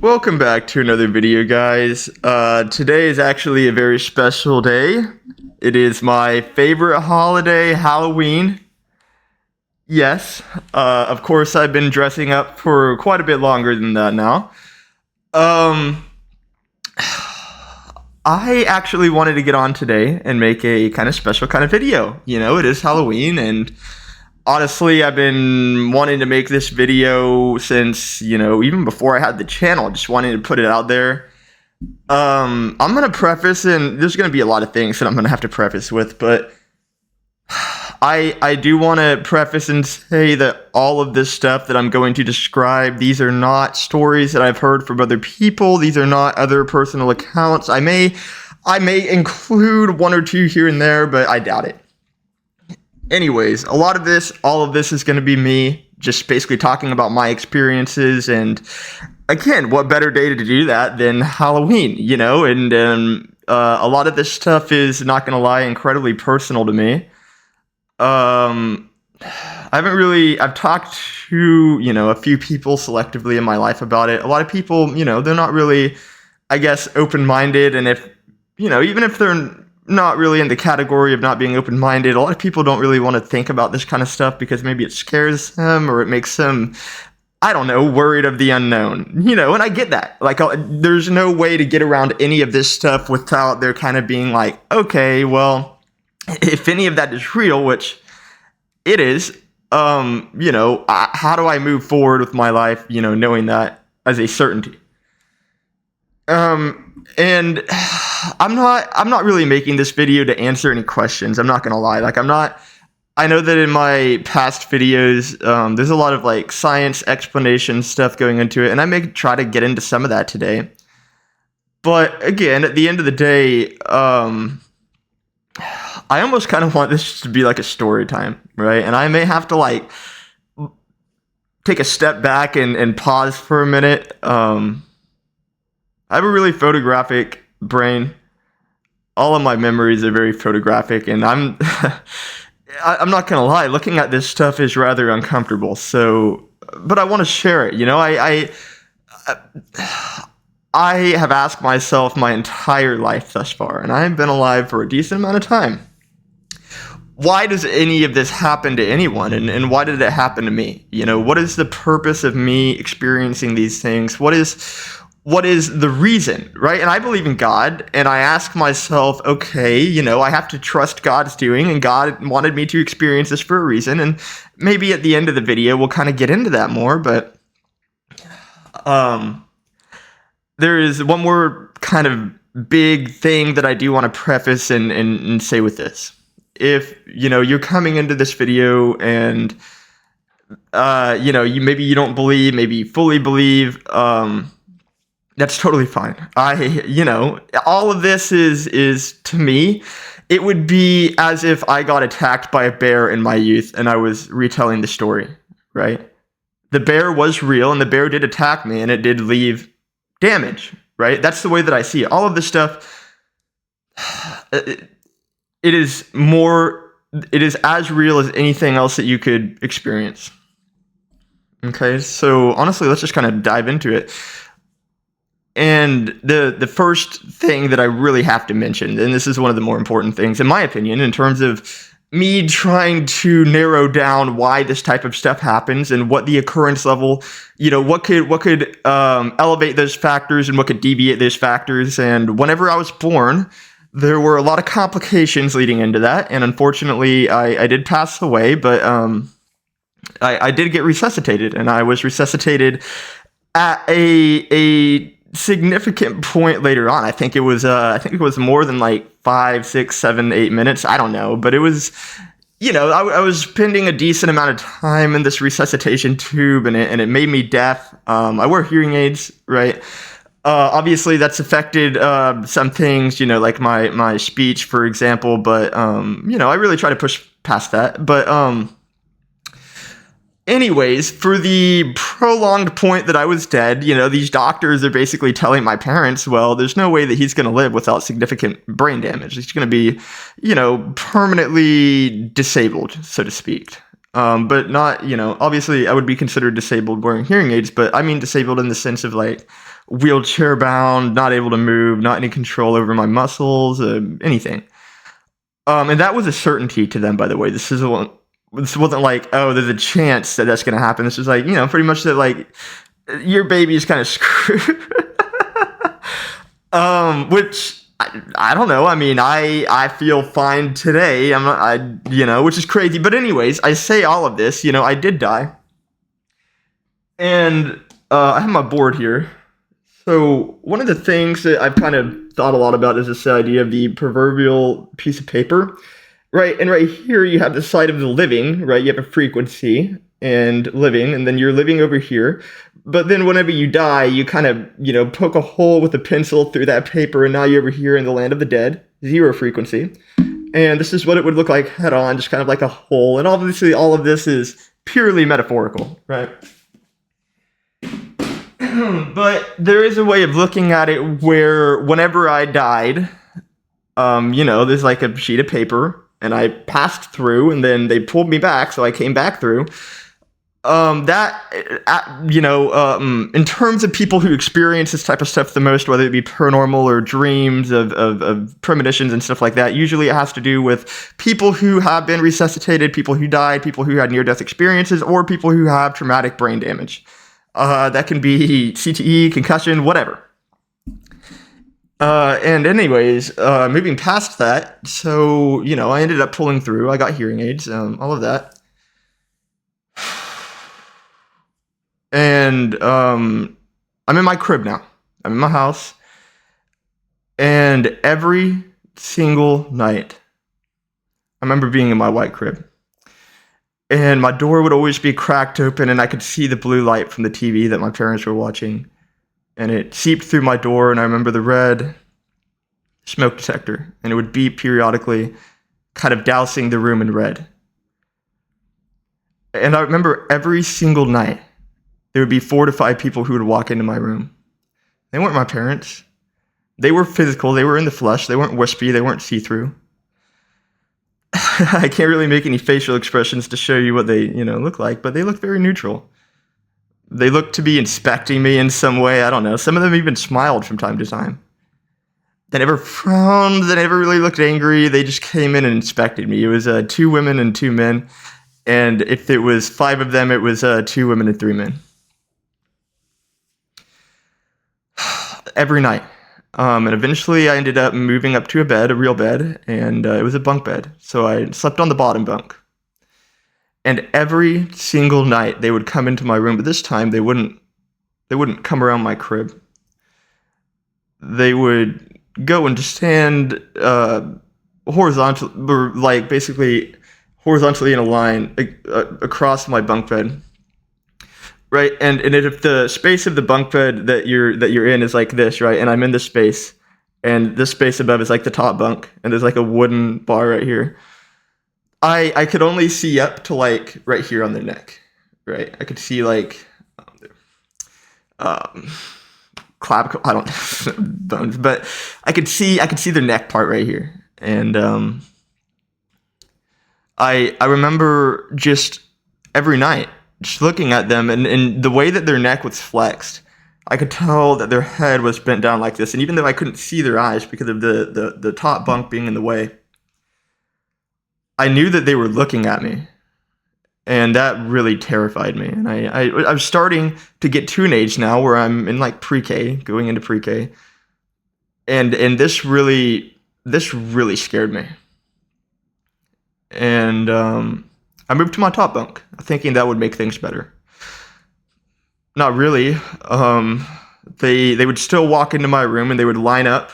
Welcome back to another video, guys. Today is actually a very special day. It is my favorite holiday, Halloween. Yes, of course I've been dressing up for quite a bit longer than that now. Um, I actually wanted to get on today and make a kind of special kind of video. You know, it is Halloween, and honestly, I've been wanting to make this video since, even before I had the channel, just wanting to put it out there. I'm going to preface, and there's going to be a lot of things that I'm going to have to preface with, but I do want to preface and say that all of this stuff that I'm going to describe, these are not stories that I've heard from other people. These are not other personal accounts. I may include one or two here and there, but I doubt it. Anyways, all of this is going to be me just basically talking about my experiences, and again, what better day to do that than Halloween, and a lot of this stuff is, not going to lie, incredibly personal to me. I've talked to, a few people selectively in my life about it. A lot of people, they're not really, I guess, open-minded, and even if they're not really in the category of not being open-minded, a lot of people don't really want to think about this kind of stuff because maybe it scares them or it makes them, I don't know, worried of the unknown, and I get that. Like, there's no way to get around any of this stuff without there kind of being like, okay, well, if any of that is real, which it is, how do I move forward with my life, knowing that as a certainty? And I'm not really making this video to answer any questions. I'm not gonna lie. I know that in my past videos, there's a lot of science explanation stuff going into it, and I may try to get into some of that today. But again, at the end of the day, I almost kind of want this to be like a story time, right? And I may have to take a step back and pause for a minute. I have a really photographic brain. All of my memories are very photographic, and I'm not gonna lie, looking at this stuff is rather uncomfortable. So, but I want to share it. I have asked myself my entire life thus far, and I have been alive for a decent amount of time. Why does any of this happen to anyone, and why did it happen to me? What is the purpose of me experiencing these things? What is the reason, right? And I believe in God, and I ask myself, okay, I have to trust God's doing, and God wanted me to experience this for a reason, and maybe at the end of the video, we'll kind of get into that more, but there is one more kind of big thing that I do want to preface and say with this. If, you're coming into this video and, maybe you don't believe, maybe you fully believe, that's totally fine. All of this is to me, it would be as if I got attacked by a bear in my youth and I was retelling the story, right? The bear was real and the bear did attack me and it did leave damage, right? That's the way that I see it. All of this stuff, it is as real as anything else that you could experience. Okay, so honestly, let's just kind of dive into it. And the first thing that I really have to mention, and this is one of the more important things, in my opinion, in terms of me trying to narrow down why this type of stuff happens and what the occurrence level, what could elevate those factors and what could deviate those factors. And whenever I was born, there were a lot of complications leading into that, and unfortunately, I did pass away, but I did get resuscitated, and I was resuscitated at a significant point later on. I think it was more than 5, 6, 7, 8 minutes. I don't know, but it was, I was spending a decent amount of time in this resuscitation tube, and it made me deaf. I wear hearing aids, right? Obviously that's affected some things, like my speech, for example, but I really try to push past that. But anyways, for the prolonged point that I was dead, these doctors are basically telling my parents, well, there's no way that he's going to live without significant brain damage. He's going to be, permanently disabled, so to speak. But not, obviously I would be considered disabled wearing hearing aids, but I mean disabled in the sense of like wheelchair bound, not able to move, not any control over my muscles, anything. And that was a certainty to them, by the way. This wasn't like, oh, there's a chance that that's going to happen. This was like, pretty much that like your baby is kind of screwed. Which I don't know. I mean, I feel fine today. Which is crazy. But anyways, I say all of this. I did die, and I have my board here. So one of the things that I've kind of thought a lot about is this idea of the proverbial piece of paper, right? And right here you have the side of the living, right? You have a frequency and living, and then you're living over here. But then whenever you die, you kind of, poke a hole with a pencil through that paper, and now you're over here in the land of the dead, 0 frequency. And this is what it would look like head on, just kind of like a hole. And obviously all of this is purely metaphorical, right? But there is a way of looking at it where whenever I died, there's like a sheet of paper, and I passed through, and then they pulled me back, so I came back through. In terms of people who experience this type of stuff the most, whether it be paranormal or dreams of premonitions and stuff like that, usually it has to do with people who have been resuscitated, people who died, people who had near-death experiences, or people who have traumatic brain damage. That can be CTE, concussion, whatever. And anyways, moving past that, so, I ended up pulling through. I got hearing aids, all of that. And I'm in my crib now. I'm in my house. And every single night, I remember being in my white crib. And my door would always be cracked open, and I could see the blue light from the TV that my parents were watching. And it seeped through my door, and I remember the red smoke detector. And it would beep periodically, kind of dousing the room in red. And I remember every single night, there would be 4 to 5 people who would walk into my room. They weren't my parents. They were physical. They were in the flesh. They weren't wispy. They weren't see-through. I can't really make any facial expressions to show you what they, look like, but they look very neutral. They look to be inspecting me in some way. I don't know. Some of them even smiled from time to time. They never frowned. They never really looked angry. They just came in and inspected me. It was 2 women and 2 men. And if it was 5 of them, it was 2 women and 3 men. Every night. And eventually I ended up moving up to a bed, a real bed, and it was a bunk bed. So I slept on the bottom bunk. And every single night they would come into my room, but this time they wouldn't come around my crib. They would go and just stand horizontally, or like basically horizontally in a line across my bunk bed. Right, and if the space of the bunk bed that you're in is like this, right, and I'm in this space, and this space above is like the top bunk, and there's like a wooden bar right here, I could only see up to like right here on their neck, right? I could see like clavicle, I don't know, bones, but I could see their neck part right here, and I remember just every night, just looking at them, and the way that their neck was flexed, I could tell that their head was bent down like this. And even though I couldn't see their eyes because of the top bunk being in the way, I knew that they were looking at me. And that really terrified me. And I was starting to get to an age now where I'm in like pre-K, going into pre-K. And this really scared me. And I moved to my top bunk, thinking that would make things better. Not really. They would still walk into my room, and they would line up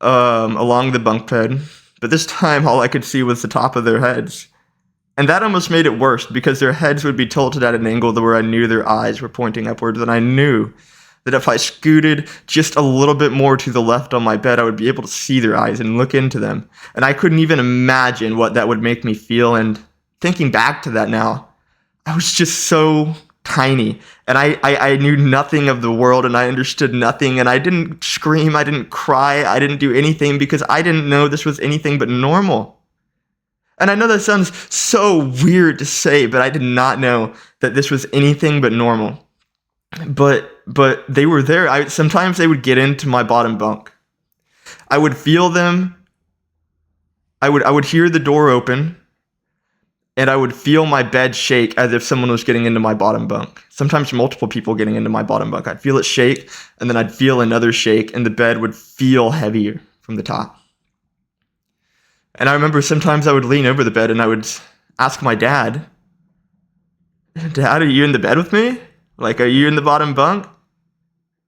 along the bunk bed. But this time, all I could see was the top of their heads. And that almost made it worse, because their heads would be tilted at an angle where I knew their eyes were pointing upwards, and I knew that if I scooted just a little bit more to the left on my bed, I would be able to see their eyes and look into them. And I couldn't even imagine what that would make me feel. And thinking back to that now, I was just so tiny, and I knew nothing of the world, and I understood nothing, and I didn't scream, I didn't cry, I didn't do anything, because I didn't know this was anything but normal. And I know that sounds so weird to say, but I did not know that this was anything but normal. But they were there. Sometimes they would get into my bottom bunk. I would feel them. I would hear the door open, and I would feel my bed shake as if someone was getting into my bottom bunk. Sometimes multiple people getting into my bottom bunk. I'd feel it shake, and then I'd feel another shake, and the bed would feel heavier from the top. And I remember sometimes I would lean over the bed and I would ask my dad, "Dad, are you in the bed with me? Like, are you in the bottom bunk?"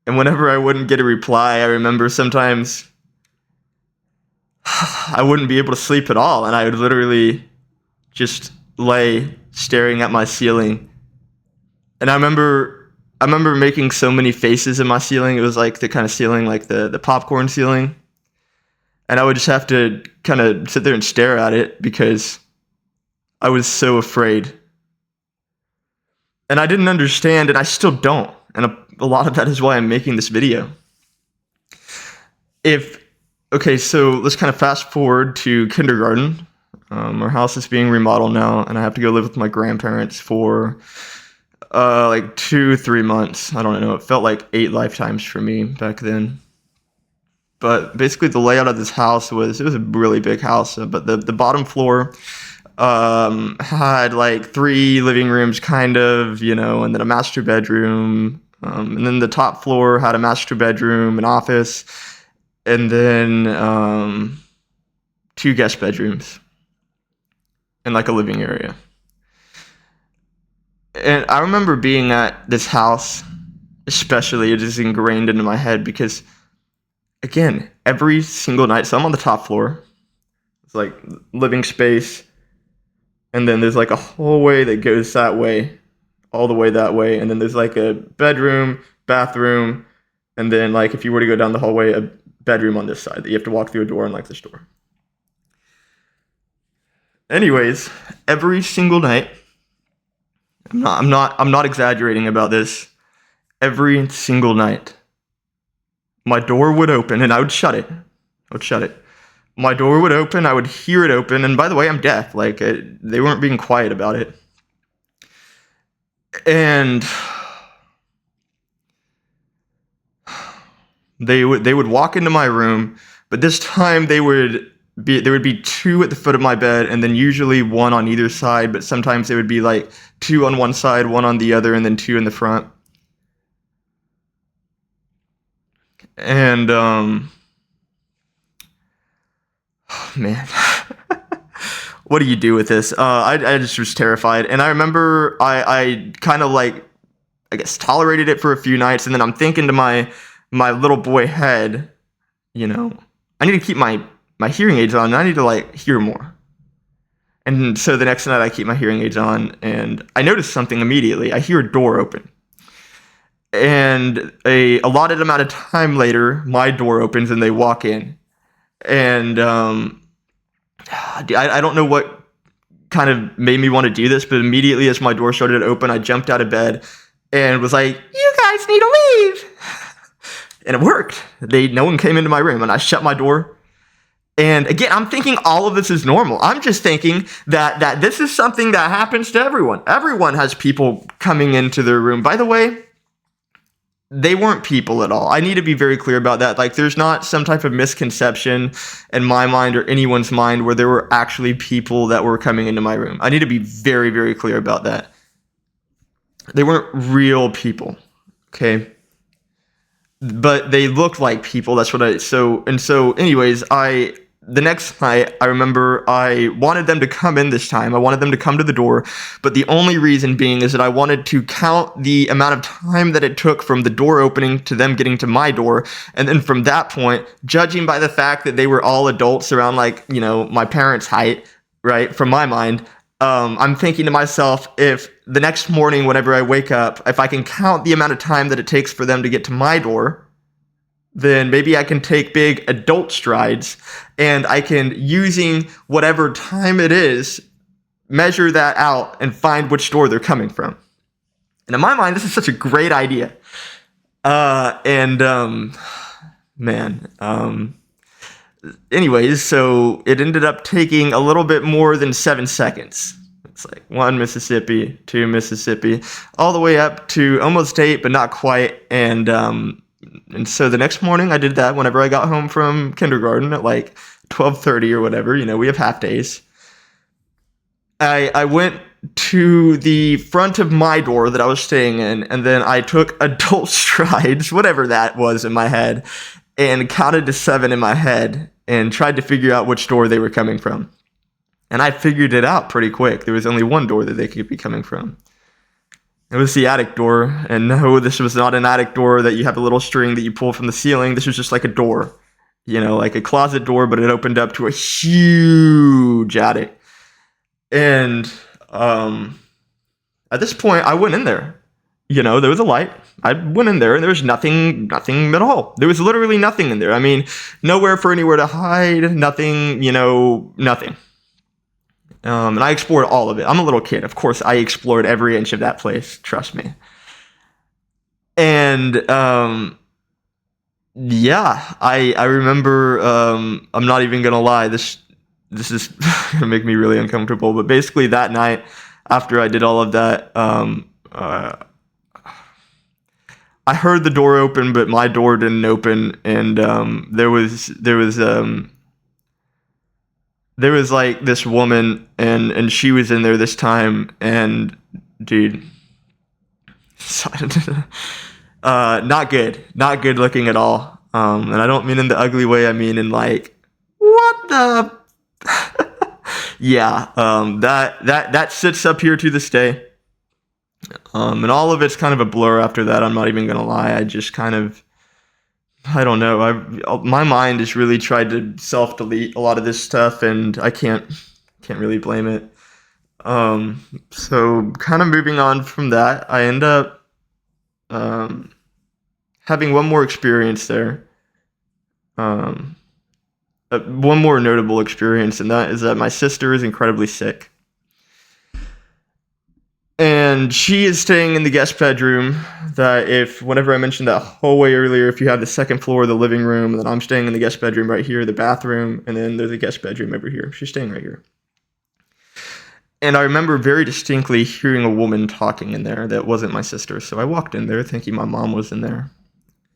And whenever I wouldn't get a reply, I remember sometimes I wouldn't be able to sleep at all, and I would literally just lay staring at my ceiling. And I remember making so many faces in my ceiling. It was like the kind of ceiling, like the popcorn ceiling. And I would just have to kind of sit there and stare at it because I was so afraid. And I didn't understand, and I still don't. And a lot of that is why I'm making this video. Okay, so let's kind of fast forward to kindergarten. Our house is being remodeled now, and I have to go live with my grandparents for like 2-3 months. I don't know. It felt like 8 lifetimes for me back then. But basically, the layout of this house was a really big house. But the bottom floor had like 3 living rooms, kind of, and then a master bedroom. And then the top floor had a master bedroom, an office, and then 2 guest bedrooms and like a living area. And I remember being at this house, especially, it is ingrained into my head because, again, every single night, so I'm on the top floor. It's like living space, and then there's like a hallway that goes that way, all the way that way, and then there's like a bedroom, bathroom, and then like if you were to go down the hallway, a bedroom on this side that you have to walk through a door and like this door. Anyways, every single night, I'm not exaggerating about this. Every single night, my door would open and I would shut it. My door would open, I would hear it open, and by the way, I'm deaf. Like, they weren't being quiet about it. And they would walk into my room, but this time there would be 2 at the foot of my bed, and then usually 1 on either side, but sometimes they would be like 2 on one side, 1 on the other, and then 2 in the front. And man, what do you do with this? I just was terrified, and I remember I kind of like, I guess, tolerated it for a few nights, and then I'm thinking to my little boy head, I need to keep my hearing aids on, and I need to like hear more. And so the next night I keep my hearing aids on, and I notice something immediately. I hear a door open. And a allotted amount of time later, my door opens and they walk in. And I don't know what kind of made me want to do this, but immediately as my door started to open, I jumped out of bed and was like, "You guys need to leave." And it worked. No one came into my room, and I shut my door. And again, I'm thinking all of this is normal. I'm just thinking that this is something that happens to everyone. Everyone has people coming into their room. By the way, they weren't people at all. I need to be very clear about that. Like, there's not some type of misconception in my mind or anyone's mind where there were actually people that were coming into my room. I need to be very, very clear about that. They weren't real people, okay? But they looked like people. That's what anyways, the next night, I remember I wanted them to come in this time. I wanted them to come to the door, but the only reason being is that I wanted to count the amount of time that it took from the door opening to them getting to my door, and then from that point, judging by the fact that they were all adults around, like, my parents' height, right, from my mind, I'm thinking to myself, if the next morning whenever I wake up, if I can count the amount of time that it takes for them to get to my door, then maybe I can take big adult strides, and I can, using whatever time it is, measure that out and find which door they're coming from. And in my mind, this is such a great idea. anyways, so it ended up taking a little bit more than 7 seconds. It's like 1 Mississippi, 2 Mississippi, all the way up to almost 8, but not quite. And so the next morning I did that whenever I got home from kindergarten at like 12:30 or whatever. We have half days. I went to the front of my door that I was staying in, and then I took adult strides, whatever that was in my head, and counted to 7 in my head and tried to figure out which door they were coming from. And I figured it out pretty quick. There was only one door that they could be coming from. It was the attic door. And no, this was not an attic door that you have a little string that you pull from the ceiling. This was just like a door, like a closet door, but it opened up to a huge attic. And at this point, I went in there. There was a light. I went in there, and there was nothing at all. There was literally nothing in there. I mean, nowhere for anywhere to hide, nothing, nothing. And I explored all of it. I'm a little kid. Of course, I explored every inch of that place. Trust me. And, yeah, I remember, I'm not even going to lie. This is going to make me really uncomfortable. But basically that night, after I did all of that, I heard the door open, but my door didn't open. And there was like this woman, and she was in there this time, and dude, not good looking at all. And I don't mean in the ugly way. I mean in like, what the, yeah. That sits up here to this day. And all of it's kind of a blur after that. I'm not even gonna lie. I just kind of, I don't know. My mind has really tried to self-delete a lot of this stuff, and I can't really blame it. So kind of moving on from that, I end up having one more experience there. One more notable experience, and that is that my sister is incredibly sick. And she is staying in the guest bedroom that whenever I mentioned that hallway earlier, if you have the second floor, the living room, then I'm staying in the guest bedroom right here, the bathroom, and then there's a guest bedroom over here. She's staying right here. And I remember very distinctly hearing a woman talking in there that wasn't my sister. So I walked in there thinking my mom was in there.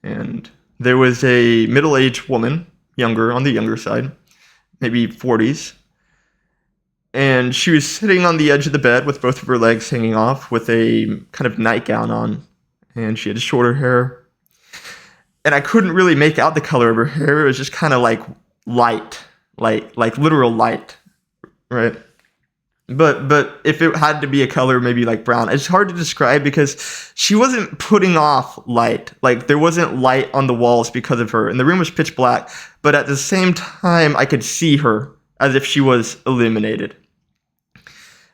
And there was a middle-aged woman, on the younger side, maybe 40s. And she was sitting on the edge of the bed with both of her legs hanging off with a kind of nightgown on. And she had shorter hair. And I couldn't really make out the color of her hair. It was just kind of like light, like literal light, right? But if it had to be a color, maybe like brown. It's hard to describe because she wasn't putting off light. Like there wasn't light on the walls because of her. And the room was pitch black. But at the same time, I could see her as if she was illuminated.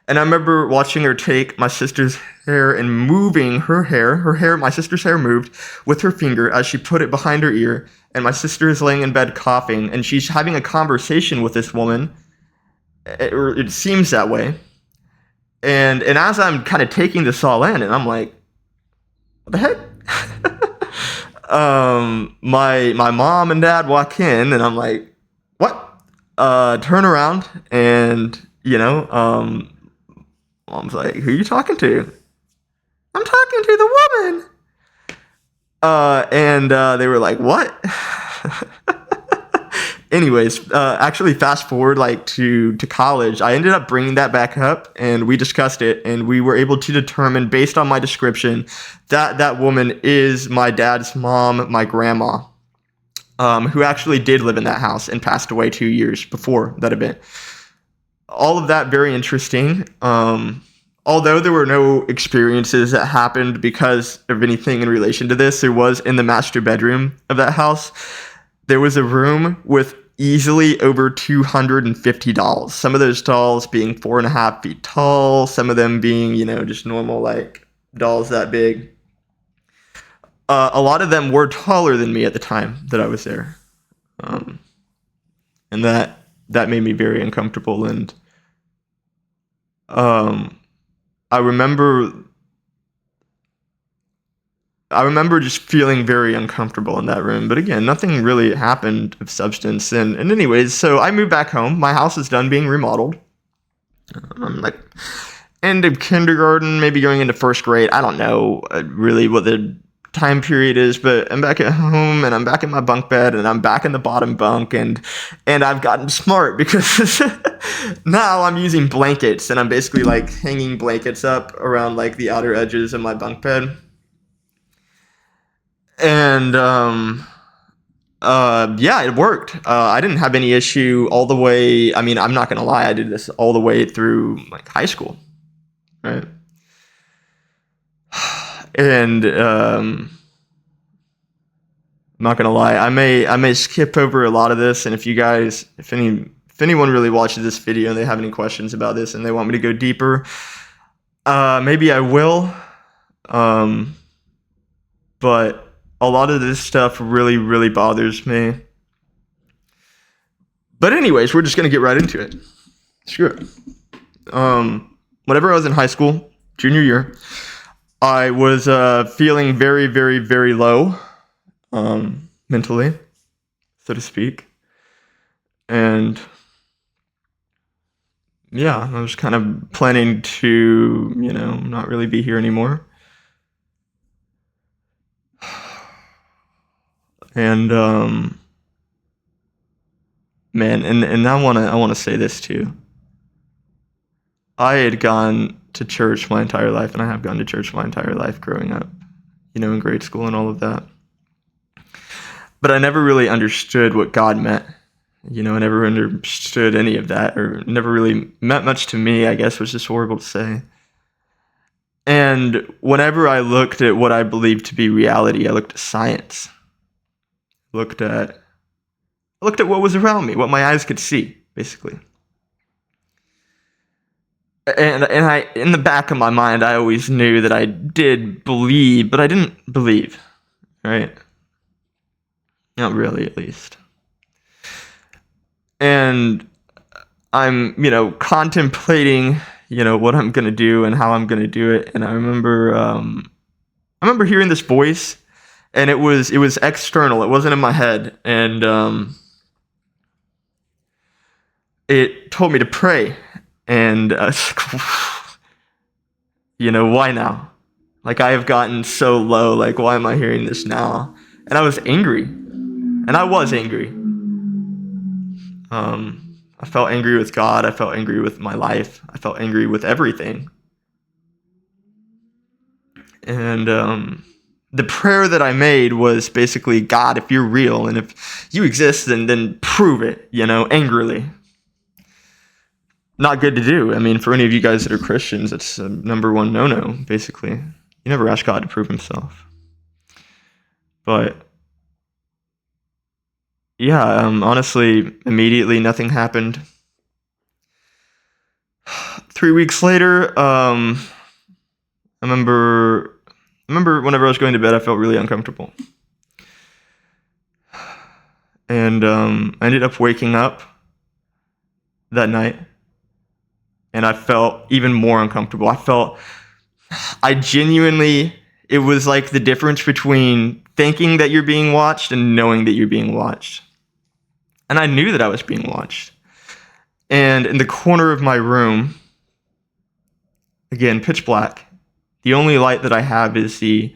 And I remember watching her take my sister's hair and moving her hair, my sister's hair moved with her finger as she put it behind her ear. And my sister is laying in bed coughing, and she's having a conversation with this woman. It seems that way. And as I'm kind of taking this all in, and I'm like, what the heck? My mom and dad walk in, and I'm like, what? Turn around, and, mom's like, who are you talking to? I'm talking to the woman. And they were like, what? Anyways, actually fast forward like to college, I ended up bringing that back up, and we discussed it, and we were able to determine based on my description that woman is my dad's mom, my grandma, who actually did live in that house and passed away 2 years before that event. All of that very interesting. Although there were no experiences that happened because of anything in relation to this, there was in the master bedroom of that house, there was a room with easily over 250 dolls. Some of those dolls being 4.5 feet tall, some of them being, just normal like dolls that big. A lot of them were taller than me at the time that I was there. And that made me very uncomfortable. And I remember I remember just feeling very uncomfortable in that room. But again, nothing really happened of substance. And anyways, so I moved back home. My house is done being remodeled. I'm like end of kindergarten, maybe going into first grade. I don't know really what the time period is, but I'm back at home and I'm back in my bunk bed and I'm back in the bottom bunk and I've gotten smart because now I'm using blankets and I'm basically like hanging blankets up around like the outer edges of my bunk bed. And yeah, it worked. I didn't have any issue all the way. I mean, I'm not gonna lie, I did this all the way through like high school, right? And I'm not gonna lie, I may skip over a lot of this, and if you guys, if anyone really watches this video and they have any questions about this and they want me to go deeper, maybe I will. But a lot of this stuff really, really bothers me. But anyways, we're just gonna get right into it. Screw it. Whenever I was in high school, junior year, I was feeling very, very, very low, mentally, so to speak. And yeah, I was kind of planning to, not really be here anymore. And man, and I wanna say this too. I had gone to church my entire life, and I have gone to church my entire life growing up, in grade school and all of that. But I never really understood what God meant. I never understood any of that, or never really meant much to me, I guess, which is horrible to say. And whenever I looked at what I believed to be reality, I looked at science. Looked at what was around me, what my eyes could see, basically. And I, in the back of my mind, I always knew that I did believe, but I didn't believe, right? Not really, at least. And I'm, contemplating, what I'm gonna do and how I'm gonna do it. And I remember hearing this voice, and it was external. It wasn't in my head, and it told me to pray. And why now? Like, I have gotten so low. Like, why am I hearing this now? And I was angry, and I was angry. I felt angry with God. I felt angry with my life. I felt angry with everything. And the prayer that I made was basically, God, if you're real and if you exist, then prove it, angrily. Not good to do. I mean, for any of you guys that are Christians, it's a number one no-no, basically. You never ask God to prove himself. But yeah, honestly, immediately nothing happened. 3 weeks later, I remember whenever I was going to bed, I felt really uncomfortable. And I ended up waking up that night, and I felt even more uncomfortable. It was like the difference between thinking that you're being watched and knowing that you're being watched. And I knew that I was being watched. And in the corner of my room, again, pitch black, the only light that I have is the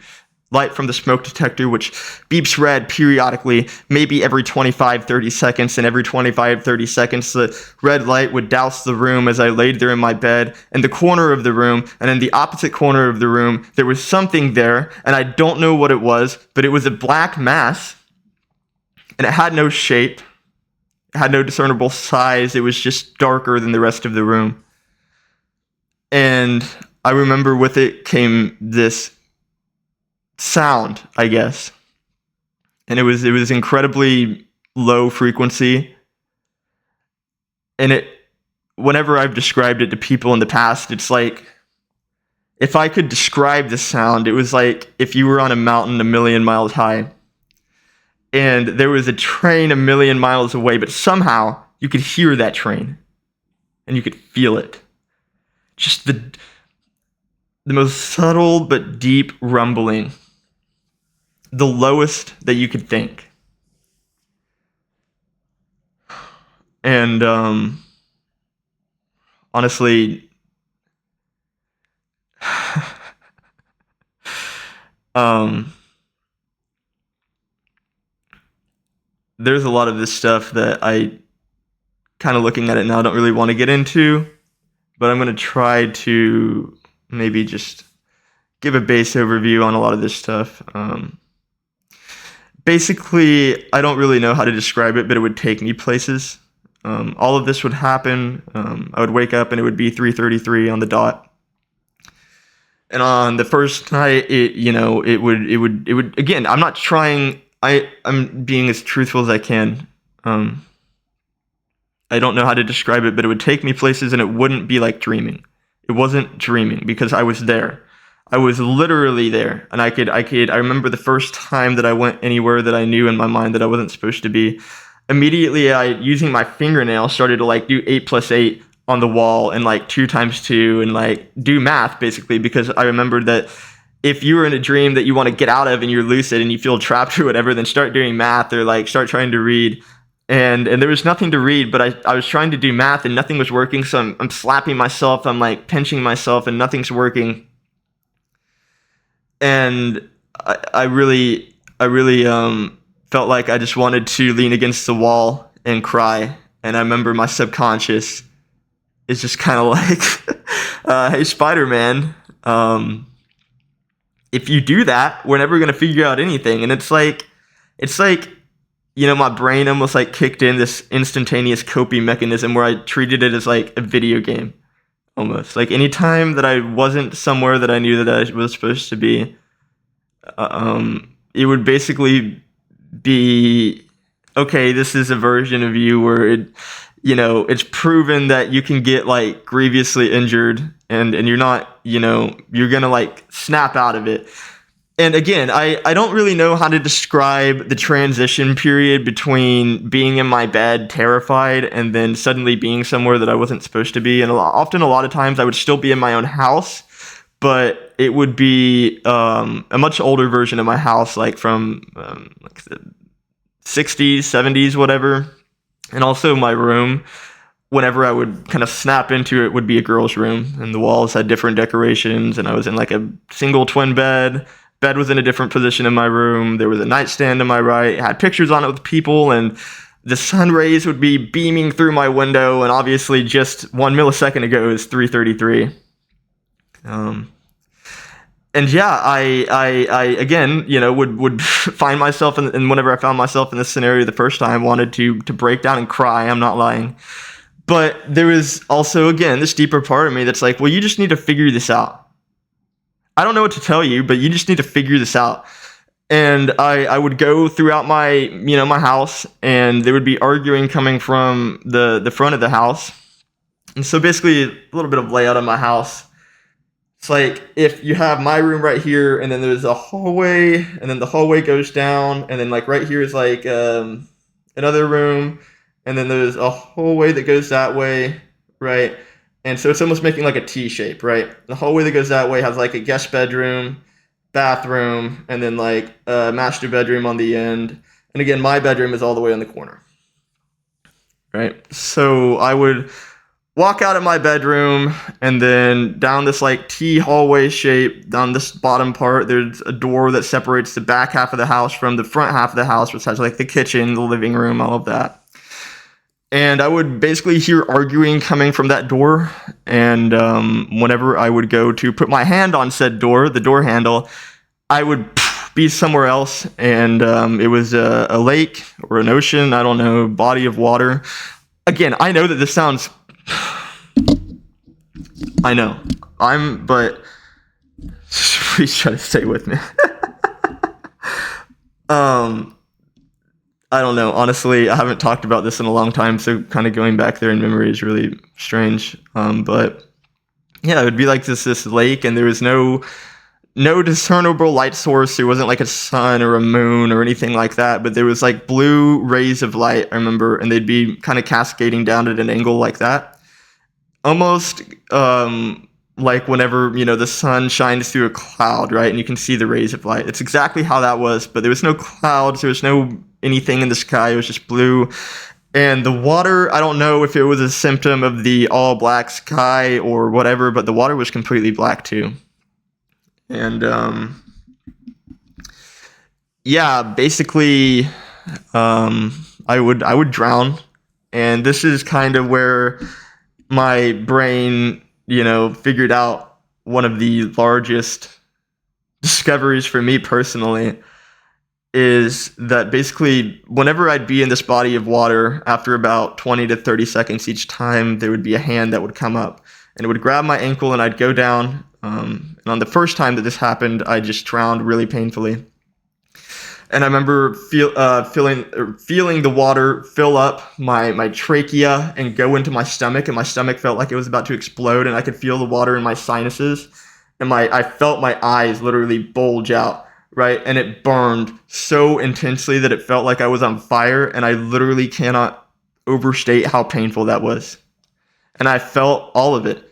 light from the smoke detector, which beeps red periodically, maybe every 25-30 seconds, and every 25-30 seconds the red light would douse the room as I laid there in my bed. In the corner of the room, and in the opposite corner of the room, there was something there, and I don't know what it was, but it was a black mass, and it had no shape, it had no discernible size, it was just darker than the rest of the room. And I remember with it came this sound, I guess. And it was incredibly low frequency. And whenever I've described it to people in the past, it's like, if I could describe the sound, it was like if you were on a mountain a million miles high, and there was a train a million miles away, but somehow you could hear that train, and you could feel it. Just the most subtle but deep rumbling. the lowest that you could think. And honestly, um, there's a lot of this stuff that I, kind of looking at it now, don't really want to get into, but I'm going to try to maybe just give a base overview on a lot of this stuff. Basically, I don't really know how to describe it, but it would take me places. All of this would happen. I would wake up and it would be 3:33 on the dot. And on the first night, it would again. I'm not trying. I'm being as truthful as I can. I don't know how to describe it, but it would take me places, and it wouldn't be like dreaming. It wasn't dreaming because I was there. I was literally there, and I remember the first time that I went anywhere that I knew in my mind that I wasn't supposed to be. Immediately, using my fingernail, started to like do 8 plus 8 on the wall, and like 2 times 2, and like do math basically, because I remembered that if you were in a dream that you want to get out of and you're lucid and you feel trapped or whatever, then start doing math or like start trying to read. And there was nothing to read, but I was trying to do math and nothing was working. So I'm slapping myself, I'm like pinching myself, and nothing's working. And I really felt like I just wanted to lean against the wall and cry. And I remember my subconscious is just kind of like, hey, Spider-Man, if you do that, we're never going to figure out anything. And it's like, my brain almost like kicked in this instantaneous coping mechanism where I treated it as like a video game. Almost like anytime that I wasn't somewhere that I knew that I was supposed to be, it would basically be, okay, this is a version of you where it's proven that you can get like grievously injured and you're not, you're gonna like snap out of it. And again, I don't really know how to describe the transition period between being in my bed terrified and then suddenly being somewhere that I wasn't supposed to be. And a lot of times I would still be in my own house, but it would be a much older version of my house, like from like the 60s, 70s, whatever. And also my room, whenever I would kind of snap into it, would be a girl's room. And the walls had different decorations, and I was in like a single twin bed. Bed was in a different position in my room. There was a nightstand to my right. It had pictures on it with people, and the sun rays would be beaming through my window. And obviously, just 1 millisecond ago, it was 3:33. And yeah, I again, would find myself and whenever I found myself in this scenario the first time, wanted to break down and cry. I'm not lying. But there was also, again, this deeper part of me that's like, well, you just need to figure this out. I don't know what to tell you, but you just need to figure this out. And I would go throughout my, my house, and there would be arguing coming from the front of the house. And so basically a little bit of layout of my house. It's like if you have my room right here, and then there's a hallway, and then the hallway goes down, and then like right here is like another room, and then there's a hallway that goes that way, right? And so it's almost making like a T shape, right? The hallway that goes that way has like a guest bedroom, bathroom, and then like a master bedroom on the end. And again, my bedroom is all the way in the corner, right? So I would walk out of my bedroom, and then down this like T hallway shape, down this bottom part, there's a door that separates the back half of the house from the front half of the house, which has like the kitchen, the living room, all of that. And I would basically hear arguing coming from that door. And whenever I would go to put my hand on said door, the door handle, I would be somewhere else. And it was a lake or an ocean, I don't know, body of water. Again, I know that this sounds... I know. But please try to stay with me. I don't know. Honestly, I haven't talked about this in a long time, so kind of going back there in memory is really strange. But yeah, it would be like this lake, and there was no discernible light source. There wasn't like a sun or a moon or anything like that, but there was like blue rays of light, I remember, and they'd be kind of cascading down at an angle like that. Almost like whenever, the sun shines through a cloud, right? And you can see the rays of light. It's exactly how that was, but there was no clouds, there was no anything in the sky, it was just blue. And the water, I don't know if it was a symptom of the all black sky or whatever, but the water was completely black too. And yeah, basically, I would drown, and this is kind of where my brain, figured out one of the largest discoveries for me personally, is that basically whenever I'd be in this body of water, after about 20 to 30 seconds each time, there would be a hand that would come up and it would grab my ankle and I'd go down. And on the first time that this happened, I just drowned really painfully. And I remember feeling the water fill up my trachea and go into my stomach, and my stomach felt like it was about to explode, and I could feel the water in my sinuses, and I felt my eyes literally bulge out, right? And it burned so intensely that it felt like I was on fire, and I literally cannot overstate how painful that was. And I felt all of it.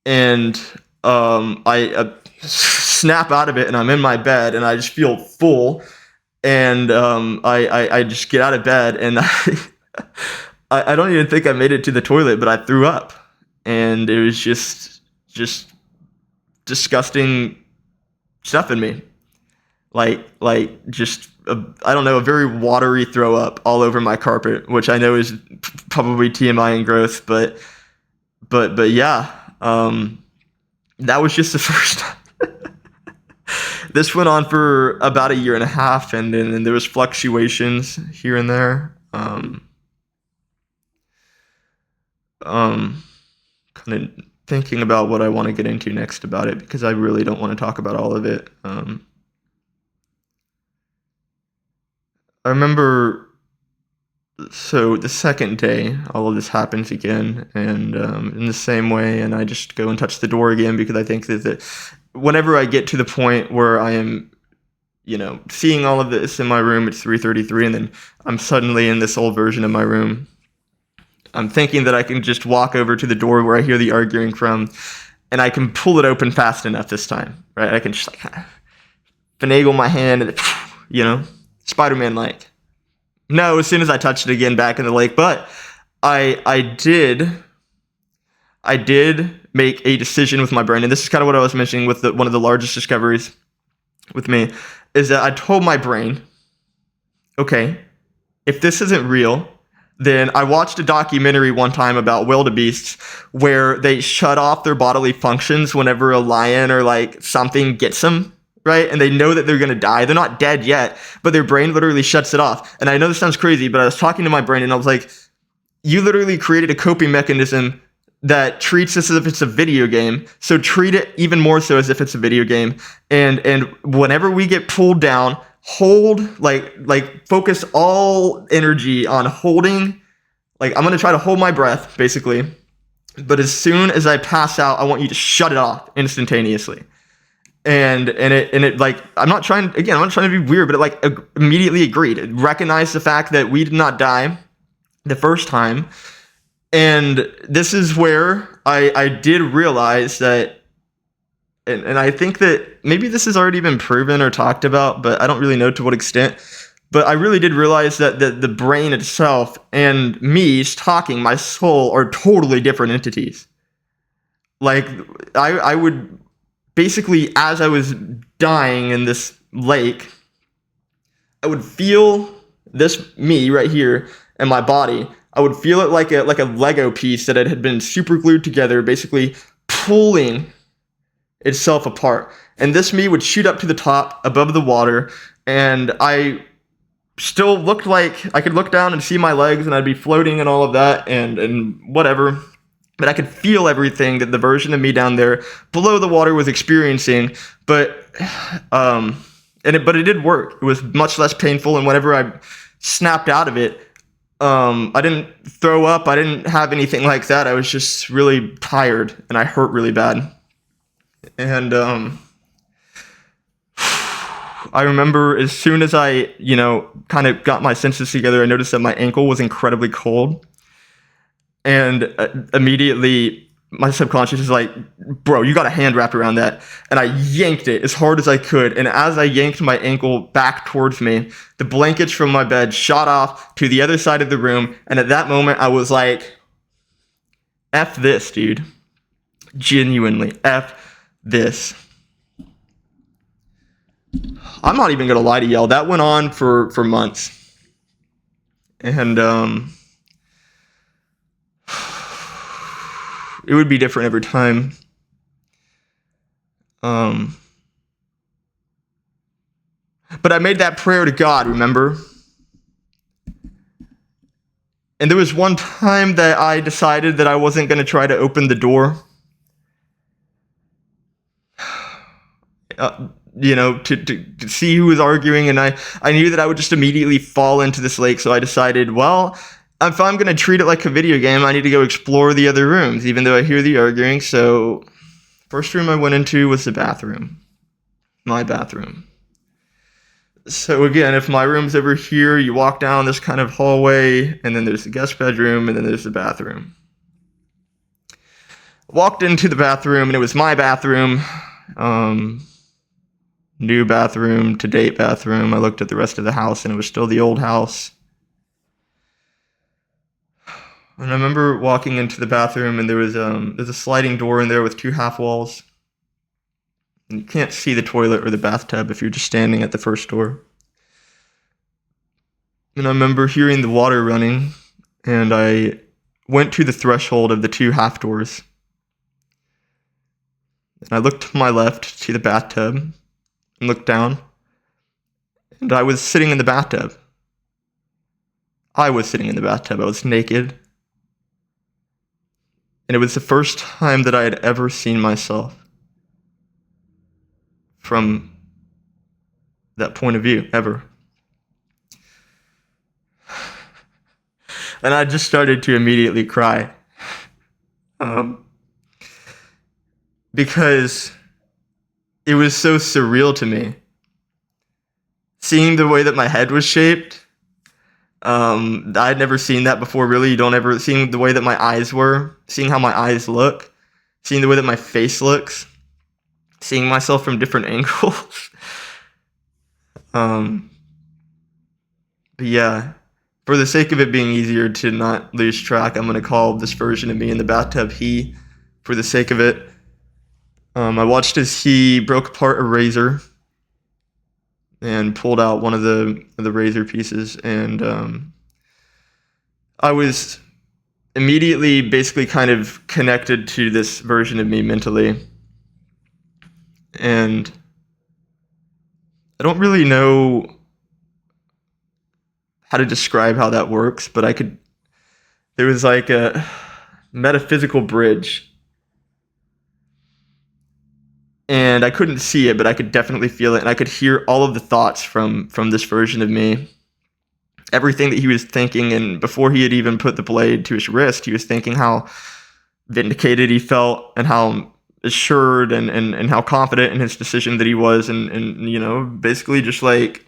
And I snap out of it, and I'm in my bed, and I just feel full, and I just get out of bed, and I don't even think I made it to the toilet, but I threw up, and it was just disgusting stuff in me, like just I don't know, a very watery throw up all over my carpet, which I know is probably TMI and gross, but yeah, that was just the first time. This went on for about a year and a half, and then there was fluctuations here and there. Kind of thinking about what I want to get into next about it, because I really don't want to talk about all of it. I remember, so the second day, all of this happens again, and in the same way, and I just go and touch the door again, because I think that whenever I get to the point where I am, seeing all of this in my room, it's 3:33, and then I'm suddenly in this old version of my room. I'm thinking that I can just walk over to the door where I hear the arguing from, and I can pull it open fast enough this time, right? I can just finagle my hand, and Spider-Man-like. No, as soon as I touched it again back in the lake, but I did make a decision with my brain, and this is kind of what I was mentioning with one of the largest discoveries with me, is that I told my brain, okay, if this isn't real, then I watched a documentary one time about wildebeests where they shut off their bodily functions whenever a lion or like something gets them, right? And they know that they're going to die. They're not dead yet, but their brain literally shuts it off. And I know this sounds crazy, but I was talking to my brain and I was like, you literally created a coping mechanism that treats this as if it's a video game. So treat it even more so as if it's a video game. And whenever we get pulled down, hold, like focus all energy on holding. Like, I'm going to try to hold my breath, basically. But as soon as I pass out, I want you to shut it off instantaneously. And it like, I'm not trying to be weird, but it like immediately agreed. It recognized the fact that we did not die the first time. And this is where I did realize that, and I think that maybe this has already been proven or talked about, but I don't really know to what extent. But I really did realize that the brain itself and me talking, my soul, are totally different entities. Like, I would basically, as I was dying in this lake, I would feel this me right here in my body. I would feel it like a Lego piece that it had been super glued together, basically pulling itself apart. And this me would shoot up to the top above the water, and I still looked like I could look down and see my legs, and I'd be floating and all of that and whatever. But I could feel everything that the version of me down there below the water was experiencing. But it did work. It was much less painful, and whenever I snapped out of it, I didn't throw up. I didn't have anything like that. I was just really tired, and I hurt really bad. And I remember as soon as I, kind of got my senses together, I noticed that my ankle was incredibly cold. And immediately my subconscious is like, bro, you got a hand wrapped around that. And I yanked it as hard as I could. And as I yanked my ankle back towards me, the blankets from my bed shot off to the other side of the room. And at that moment, I was like, F this, dude. Genuinely, F this. I'm not even going to lie to y'all. That went on for months. And, it would be different every time. But I made that prayer to God, remember? And there was one time that I decided that I wasn't going to try to open the door. To see who was arguing, and I knew that I would just immediately fall into this lake, so I decided, well, if I'm going to treat it like a video game, I need to go explore the other rooms, even though I hear the arguing. So, first room I went into was the bathroom. My bathroom. So again, if my room's over here, you walk down this kind of hallway, and then there's the guest bedroom, and then there's the bathroom. Walked into the bathroom, and it was my bathroom. New bathroom, to-date bathroom. I looked at the rest of the house, and it was still the old house. And I remember walking into the bathroom, and there's a sliding door in there with two half walls. And you can't see the toilet or the bathtub if you're just standing at the first door. And I remember hearing the water running, and I went to the threshold of the two half doors. And I looked to my left to the bathtub, and looked down, and I was sitting in the bathtub. I was sitting in the bathtub. I was naked. And it was the first time that I had ever seen myself from that point of view, ever. And I just started to immediately cry. Because it was so surreal to me. Seeing the way that my head was shaped, I'd never seen that before, really. You don't ever, seeing the way that my eyes were, seeing how my eyes look, seeing the way that my face looks, seeing myself from different angles. But yeah, for the sake of it being easier to not lose track, I'm going to call this version of me in the bathtub he, for the sake of it. I watched as he broke apart a razor and pulled out one of the razor pieces, and I was immediately basically kind of connected to this version of me mentally. And I don't really know how to describe how that works, but there was like a metaphysical bridge. And I couldn't see it, but I could definitely feel it, and I could hear all of the thoughts from this version of me. Everything that he was thinking, and before he had even put the blade to his wrist, he was thinking how vindicated he felt, and how assured and how confident in his decision that he was, and basically just like,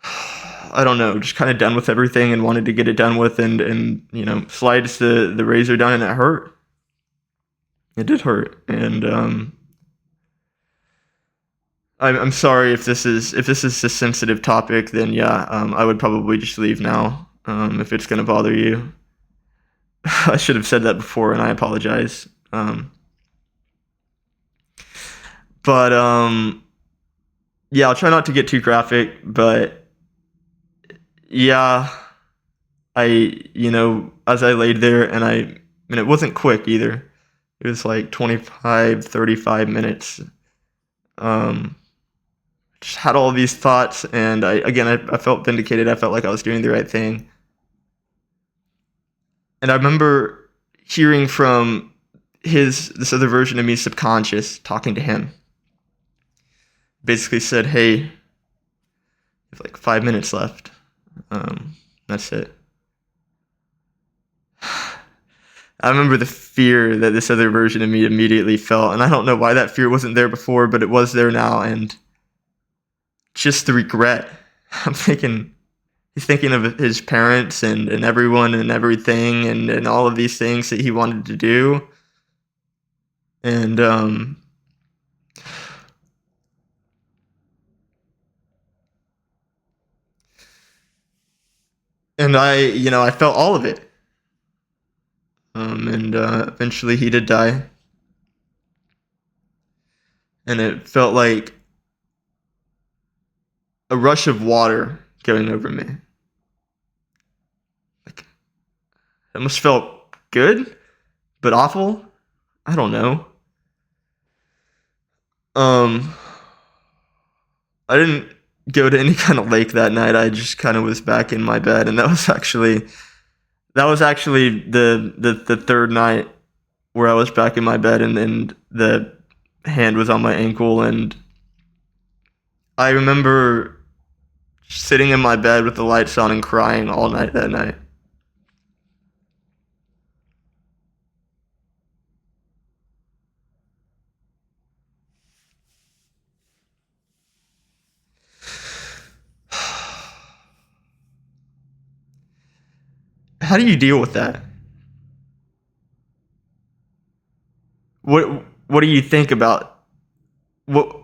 I don't know, just kind of done with everything and wanted to get it done with, and slides the razor down, and it hurt. It did hurt, and I'm sorry if this is a sensitive topic. Then yeah, I would probably just leave now. If it's gonna bother you, I should have said that before, and I apologize. But yeah, I'll try not to get too graphic. But yeah, as I laid there, and it wasn't quick either. It was like 25, 35 minutes. Just had all these thoughts, and I felt vindicated. I felt like I was doing the right thing. And I remember hearing from this other version of me, subconscious, talking to him. Basically said, hey, you have like 5 minutes left. That's it. I remember the fear that this other version of me immediately felt, and I don't know why that fear wasn't there before, but it was there now, and just the regret. I'm thinking, He's thinking of his parents and everyone and everything and all of these things that he wanted to do. And I felt all of it. And eventually he did die. And it felt like a rush of water going over me. Like, it almost felt good, but awful. I don't know. I didn't go to any kind of lake that night. I just kind of was back in my bed, and that was actually the third night where I was back in my bed, and the hand was on my ankle, and I remember sitting in my bed with the lights on and crying all night that night. How do you deal with that? What do you think about what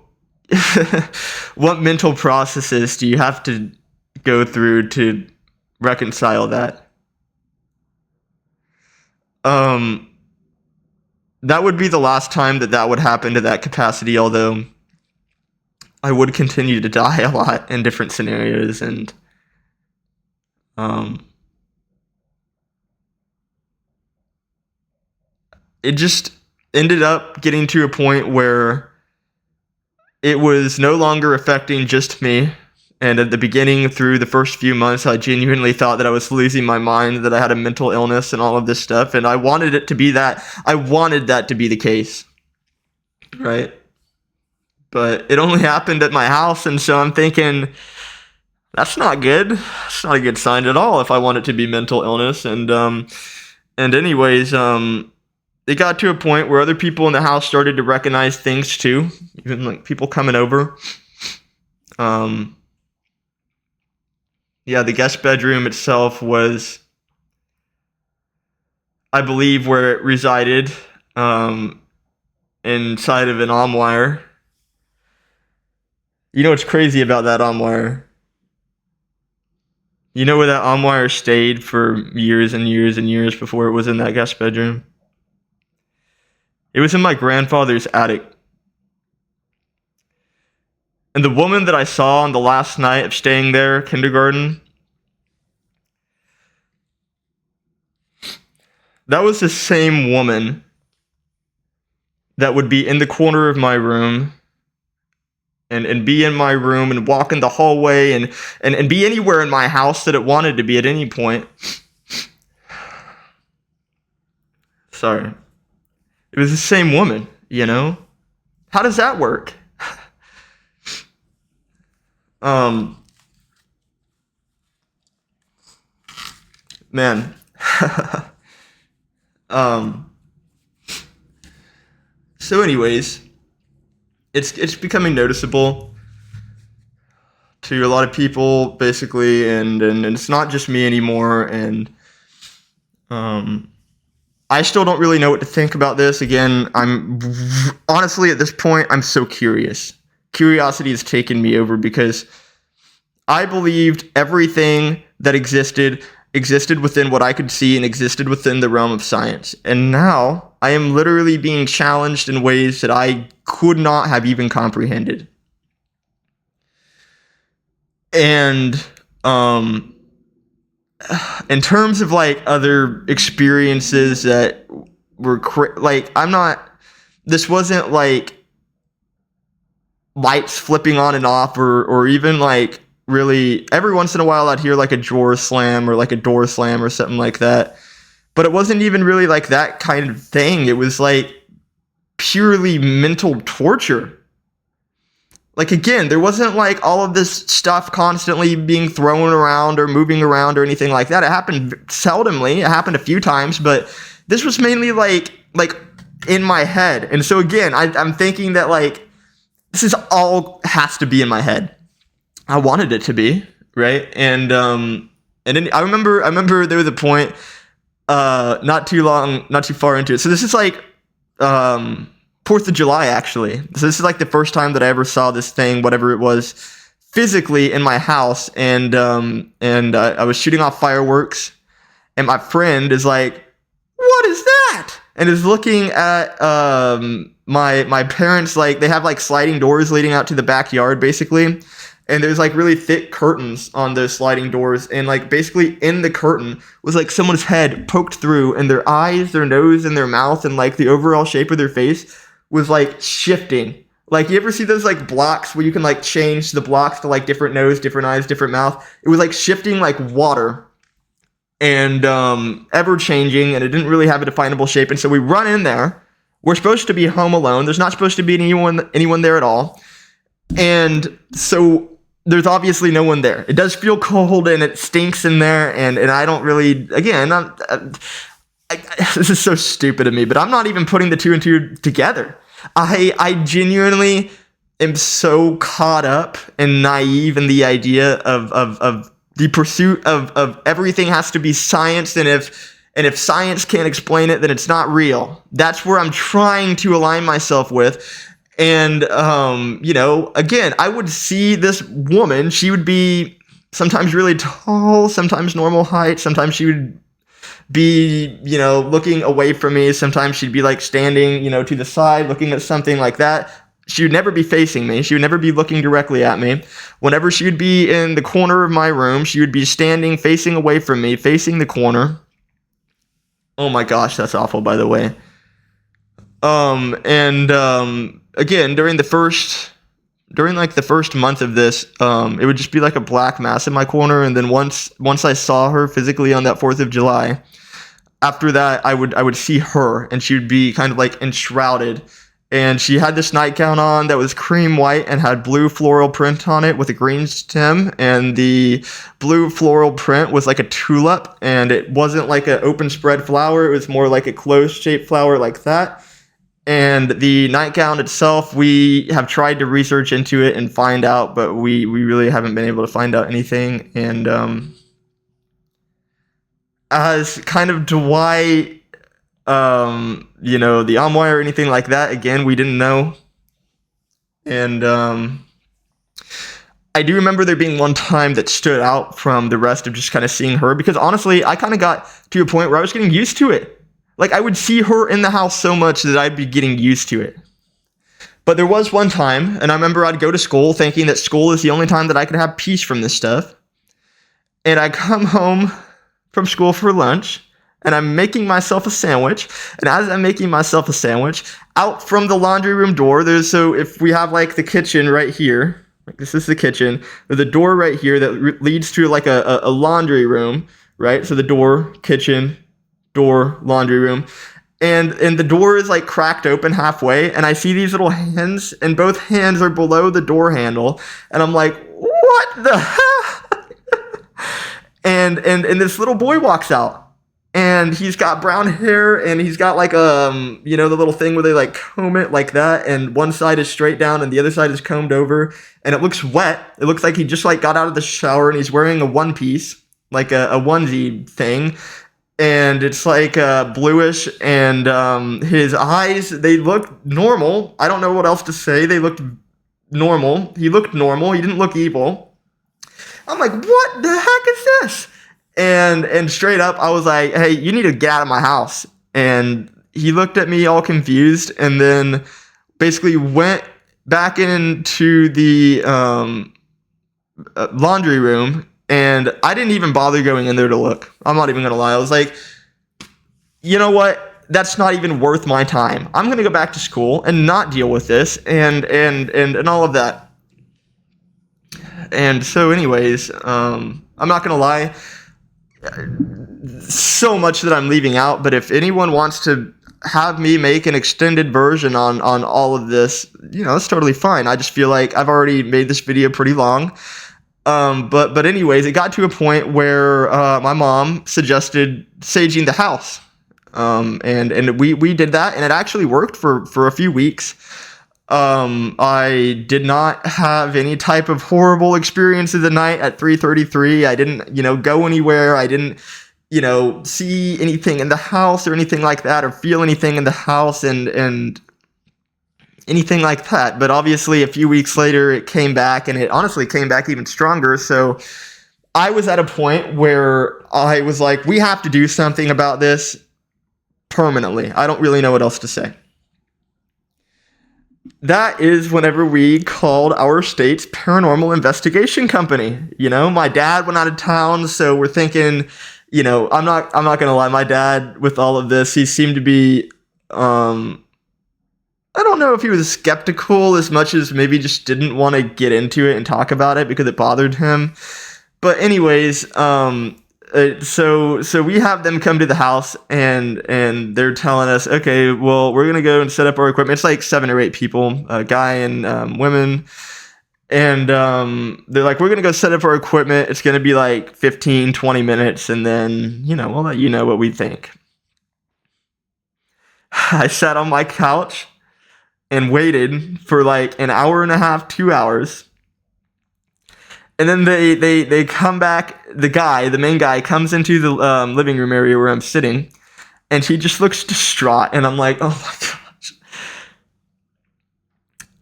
what mental processes do you have to go through to reconcile that? Um that would be the last time that would happen to that capacity, although I would continue to die a lot in different scenarios, and um it just ended up getting to a point where it was no longer affecting just me. And at the beginning, through the first few months, I genuinely thought that I was losing my mind, that I had a mental illness and all of this stuff. And I wanted it to be that. I wanted that to be the case. Right? But it only happened at my house. And so I'm thinking, that's not good. That's not a good sign at all if I want it to be mental illness. And anyways, it got to a point where other people in the house started to recognize things too, even like people coming over. The guest bedroom itself was, I believe, where it resided, inside of an armoire. You know what's crazy about that armoire? You know where that armoire stayed for years and years and years before it was in that guest bedroom? It was in my grandfather's attic. And the woman that I saw on the last night of staying there, kindergarten, that was the same woman that would be in the corner of my room and be in my room and walk in the hallway and be anywhere in my house that it wanted to be at any point. Sorry. It was the same woman, you know? How does that work? Man. So anyways, it's becoming noticeable to a lot of people, basically, and it's not just me anymore, and I still don't really know what to think about this. Again, I'm honestly at this point, I'm so curious. Curiosity has taken me over because I believed everything that existed within what I could see and existed within the realm of science. And now I am literally being challenged in ways that I could not have even comprehended. And in terms of like other experiences that were this wasn't like lights flipping on and off or even like really every once in a while I'd hear like a drawer slam or like a door slam or something like that. But it wasn't even really like that kind of thing. It was like purely mental torture. Like, again, there wasn't like all of this stuff constantly being thrown around or moving around or anything like that. It happened seldomly. It happened a few times, but this was mainly like in my head. And so again, I'm thinking that like this is all has to be in my head. I wanted it to be. right? And then I remember there was a point not too far into it. So this is like 4th of July actually. So this is like the first time that I ever saw this thing, whatever it was, physically in my house, and I was shooting off fireworks, and my friend is like, "What is that?" and is looking at my parents, like they have like sliding doors leading out to the backyard basically, and there's like really thick curtains on those sliding doors, and like basically in the curtain was like someone's head poked through, and their eyes, their nose, and their mouth, and like the overall shape of their face was like shifting. Like, you ever see those like blocks where you can like change the blocks to like different nose, different eyes, different mouth? It was like shifting like water, and ever changing, and it didn't really have a definable shape. And so we run in there. We're supposed to be home alone. There's not supposed to be anyone there at all. And so there's obviously no one there. It does feel cold, and it stinks in there, and I don't really, again, this is so stupid of me, but I'm not even putting the two and two together. I genuinely am so caught up and naive in the idea of the pursuit of everything has to be science, and if science can't explain it, then it's not real. That's where I'm trying to align myself with. And again, I would see this woman. She would be sometimes really tall, sometimes normal height, sometimes she would be, looking away from me. Sometimes she'd be like standing, to the side, looking at something like that. She would never be facing me. She would never be looking directly at me. Whenever she would be in the corner of my room, she would be standing, facing away from me, facing the corner. Oh my gosh, that's awful, by the way. Again, during the first month of this, it would just be like a black mass in my corner, and then once I saw her physically on that 4th of July, after that I would see her, and she would be kind of like enshrouded, and she had this nightgown on that was cream white and had blue floral print on it with a green stem, and the blue floral print was like a tulip, and it wasn't like an open spread flower, it was more like a closed shaped flower like that. And the nightgown itself, we have tried to research into it and find out, but we really haven't been able to find out anything. And as kind of to why, the Amway or anything like that, again, we didn't know. And I do remember there being one time that stood out from the rest of just kind of seeing her, because honestly, I kind of got to a point where I was getting used to it. Like, I would see her in the house so much that I'd be getting used to it. But there was one time, and I remember I'd go to school thinking that school is the only time that I could have peace from this stuff. And I come home from school for lunch, and I'm making myself a sandwich. And as I'm making myself a sandwich, out from the laundry room door, so if we have like the kitchen right here, like this is the kitchen, there's a door right here that leads to like a laundry room, right? So the door, kitchen, door, laundry room, and the door is like cracked open halfway, and I see these little hands, and both hands are below the door handle, and I'm like, what the hell? and this little boy walks out, and he's got brown hair, and he's got like the little thing where they like comb it like that, and one side is straight down and the other side is combed over, and it looks wet. It looks like he just like got out of the shower, and he's wearing a one piece, like a onesie thing. And it's like bluish, and his eyes, they looked normal. I don't know what else to say. They looked normal. He looked normal. He didn't look evil. I'm like, what the heck is this? And straight up, I was like, hey, you need to get out of my house. And he looked at me all confused, and then basically went back into the laundry room. And I didn't even bother going in there to look. I'm not even going to lie. I was like, you know what? That's not even worth my time. I'm going to go back to school and not deal with this and all of that. And so anyways, I'm not going to lie. So much that I'm leaving out. But if anyone wants to have me make an extended version on all of this, it's totally fine. I just feel like I've already made this video pretty long. But anyways, it got to a point where my mom suggested saging the house, and we did that, and it actually worked for a few weeks. I did not have any type of horrible experience of the night at 3:33. I didn't, go anywhere. I didn't, see anything in the house or anything like that, or feel anything in the house and anything like that. But obviously, a few weeks later, it came back, and it honestly came back even stronger. So I was at a point where I was like, we have to do something about this permanently. I don't really know what else to say. That is whenever we called our state's paranormal investigation company. My dad went out of town, so we're thinking, I'm not gonna lie, my dad, with all of this, he seemed to be, I don't know if he was skeptical as much as maybe just didn't want to get into it and talk about it because it bothered him. But anyways, so we have them come to the house, and they're telling us, okay, well, we're gonna go and set up our equipment. It's like 7 or 8 people, a guy and women, and they're like, we're gonna go set up our equipment. It's gonna be like 15-20 minutes, and then we'll let you know what we think. I sat on my couch and waited for like an hour and a half, 2 hours. And then they come back. The main guy, comes into the living room area where I'm sitting, and he just looks distraught. And I'm like, oh my gosh.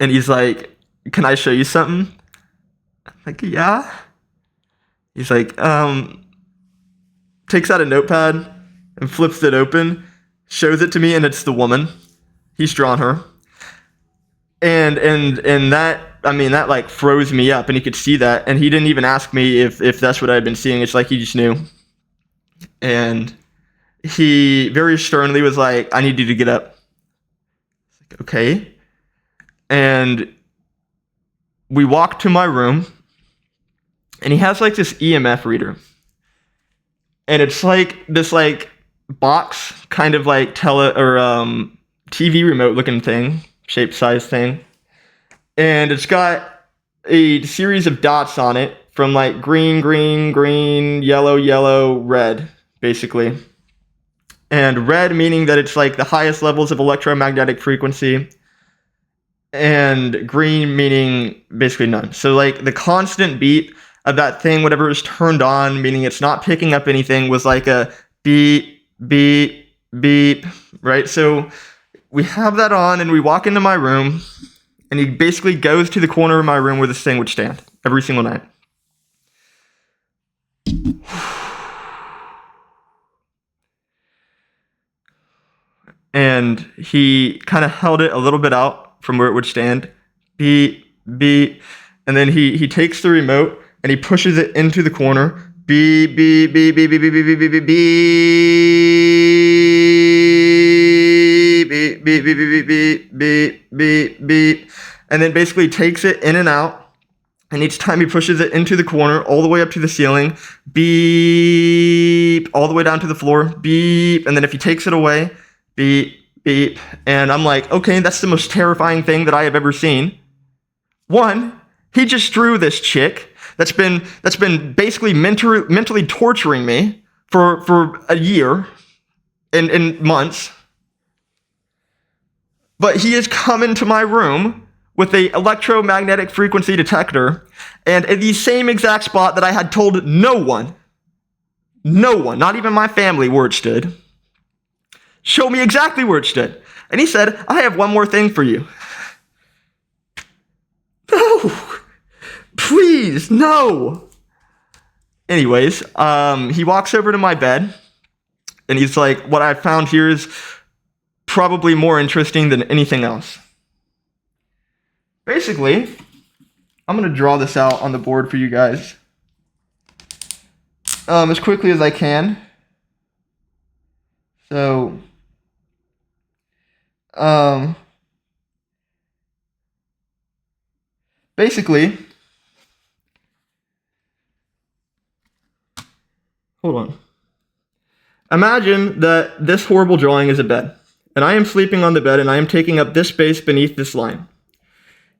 And he's like, can I show you something? I'm like, yeah. He's like, takes out a notepad and flips it open, shows it to me, and it's the woman. He's drawn her. And that, that like froze me up, and he could see that, and he didn't even ask me if that's what I had been seeing. It's like he just knew. And he very sternly was like, I need you to get up. Like, okay. And we walked to my room, and he has like this EMF reader. And it's like this like box, kind of like TV remote looking thing, shape size thing. And it's got a series of dots on it from like green, green, green, yellow, yellow, red, basically. And red meaning that it's like the highest levels of electromagnetic frequency, and green meaning basically none. So like the constant beat of that thing, whatever is turned on, meaning it's not picking up anything, was like a beep, beep, beep, right? So we have that on, and we walk into my room, and he basically goes to the corner of my room where this thing would stand every single night. And he kind of held it a little bit out from where it would stand. Beep, beep. And then he takes the remote, and he pushes it into the corner. Beep, beep, beep, beep, beep, beep, beep, beep, beep, beep, beep, beep, beep, beep, beep, beep, beep, beep. And then basically takes it in and out. And each time he pushes it into the corner, all the way up to the ceiling, beep, all the way down to the floor, beep. And then if he takes it away, beep, beep. And I'm like, okay, that's the most terrifying thing that I have ever seen. One, he just drew this chick that's been basically mentally torturing me for a year and months. But he has come into my room with a electromagnetic frequency detector, and in the same exact spot that I had told no one, not even my family, where it stood, show me exactly where it stood. And he said, I have one more thing for you. No, please, no. Anyways, he walks over to my bed, and he's like, what I found here is probably more interesting than anything else. Basically, I'm going to draw this out on the board for you guys as quickly as I can. So, basically, hold on. Imagine that this horrible drawing is a bed, and I am sleeping on the bed, and I am taking up this space beneath this line.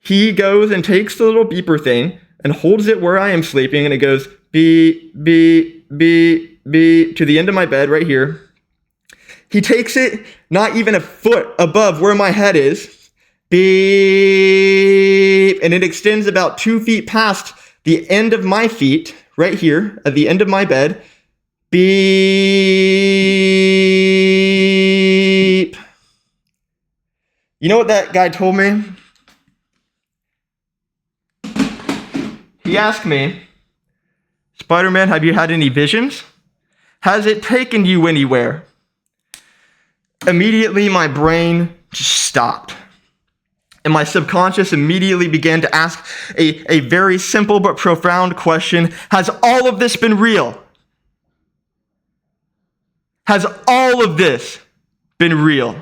He goes and takes the little beeper thing and holds it where I am sleeping, and it goes beep, beep, beep, beep to the end of my bed right here. He takes it not even a foot above where my head is, beep, and it extends about 2 feet past the end of my feet, right here, at the end of my bed. Beep. You know what that guy told me? He asked me, Spider-Man, have you had any visions? Has it taken you anywhere? Immediately, my brain just stopped. And my subconscious immediately began to ask a very simple but profound question. Has all of this been real? Has all of this been real?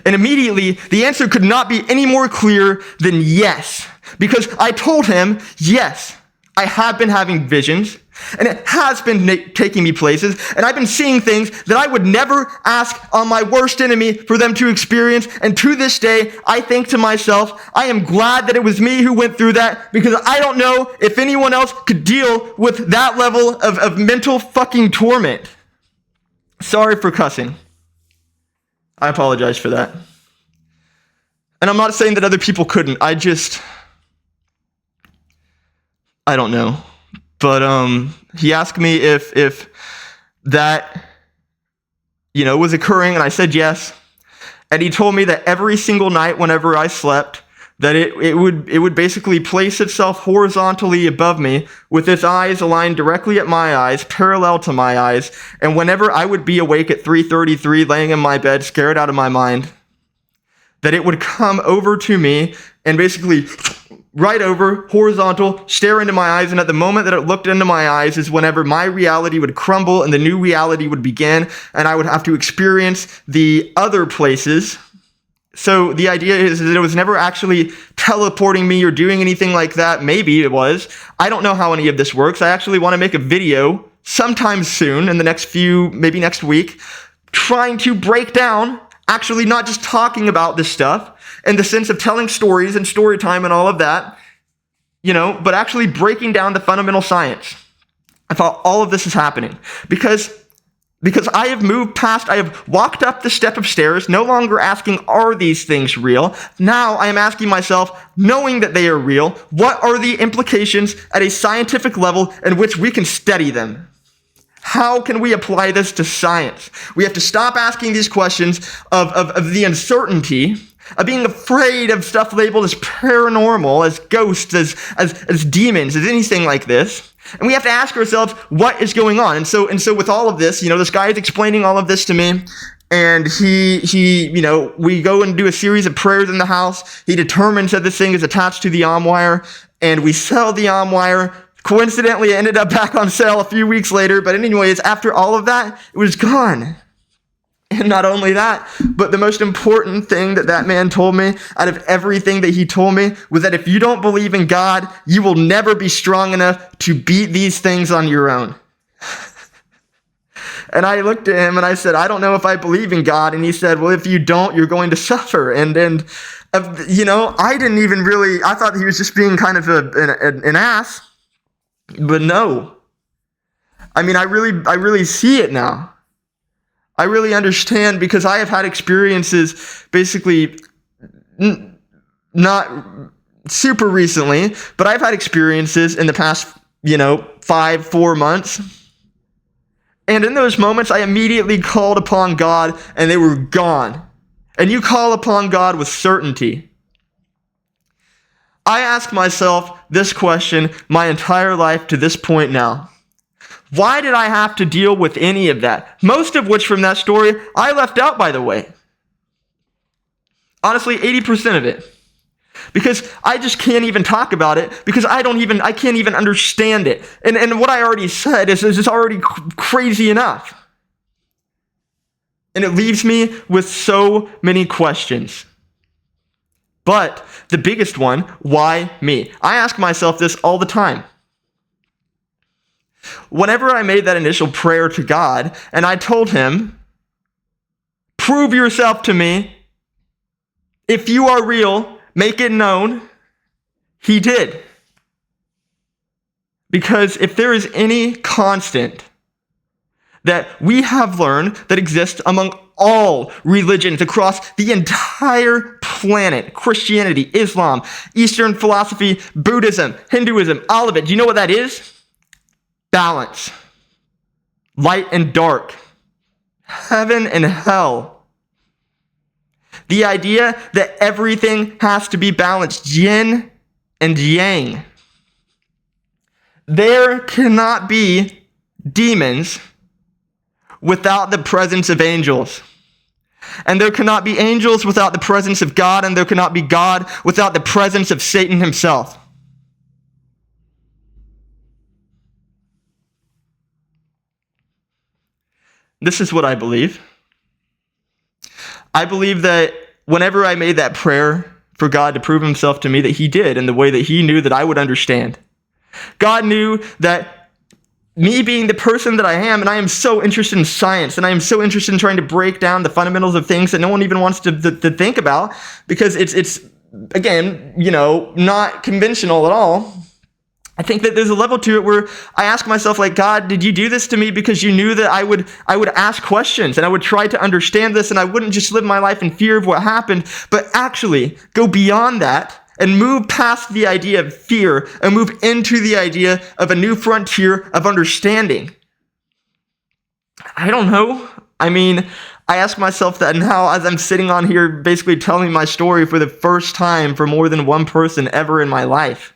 And immediately, the answer could not be any more clear than yes. Because I told him, yes, I have been having visions, and it has been taking me places, and I've been seeing things that I would never ask on my worst enemy for them to experience. And to this day, I think to myself, I am glad that it was me who went through that, because I don't know if anyone else could deal with that level of mental fucking torment. Sorry for cussing. I apologize for that. And I'm not saying that other people couldn't. I don't know. But he asked me if that, was occurring, and I said yes. And he told me that every single night whenever I slept, that it would basically place itself horizontally above me with its eyes aligned directly at my eyes, parallel to my eyes. And whenever I would be awake at 3:33, laying in my bed, scared out of my mind, that it would come over to me and basically right over, horizontal, stare into my eyes. And at the moment that it looked into my eyes is whenever my reality would crumble and the new reality would begin, and I would have to experience the other places. So the idea is that it was never actually teleporting me or doing anything like that. Maybe it was. I don't know how any of this works. I actually want to make a video sometime soon, in the maybe next week, trying to break down, actually not just talking about this stuff in the sense of telling stories and story time and all of that, but actually breaking down the fundamental science of how all of this is happening. Because I have moved past, I have walked up the step of stairs, no longer asking, are these things real? Now I am asking myself, knowing that they are real, what are the implications at a scientific level in which we can study them? How can we apply this to science? We have to stop asking these questions of the uncertainty, of being afraid of stuff labeled as paranormal, as ghosts, as demons, as anything like this. And we have to ask ourselves, what is going on? And so with all of this, this guy is explaining all of this to me, and we go and do a series of prayers in the house. He determines that this thing is attached to the arm wire, and we sell the arm wire. Coincidentally, it ended up back on sale a few weeks later, but anyways, after all of that, it was gone. And not only that, but the most important thing that man told me out of everything that he told me was that if you don't believe in God, you will never be strong enough to beat these things on your own. And I looked at him and I said, I don't know if I believe in God. And he said, well, if you don't, you're going to suffer. And I didn't even really, I thought he was just being kind of an ass. But no. I mean, I really see it now. I really understand, because I have had experiences basically not super recently, but I've had experiences in the past, 4 months. And in those moments, I immediately called upon God and they were gone. And you call upon God with certainty. I ask myself this question my entire life to this point now. Why did I have to deal with any of that? Most of which from that story, I left out, by the way. Honestly, 80% of it. Because I just can't even talk about it, because I can't even understand it. And what I already said is just already crazy enough. And it leaves me with so many questions. But the biggest one, why me? I ask myself this all the time. Whenever I made that initial prayer to God, and I told him, prove yourself to me. If you are real, make it known. He did. Because if there is any constant that we have learned that exists among all religions across the entire planet. Christianity, Islam, Eastern philosophy, Buddhism, Hinduism, all of it. Do you know what that is? Balance. Light and dark. Heaven and hell. The idea that everything has to be balanced. Yin and yang. There cannot be demons without the presence of angels. And there cannot be angels without the presence of God, and there cannot be God without the presence of Satan himself. This is what I believe. I believe that whenever I made that prayer for God to prove himself to me, that he did in the way that he knew that I would understand. God knew that me being the person that I am, and I am so interested in science, and I am so interested in trying to break down the fundamentals of things that no one even wants to think about, because it's again, not conventional at all. I think that there's a level to it where I ask myself, like, God, did you do this to me because you knew that I would ask questions and I would try to understand this, and I wouldn't just live my life in fear of what happened, but actually go beyond that and move past the idea of fear and move into the idea of a new frontier of understanding? I don't know. I mean, I ask myself that now as I'm sitting on here basically telling my story for the first time for more than one person ever in my life.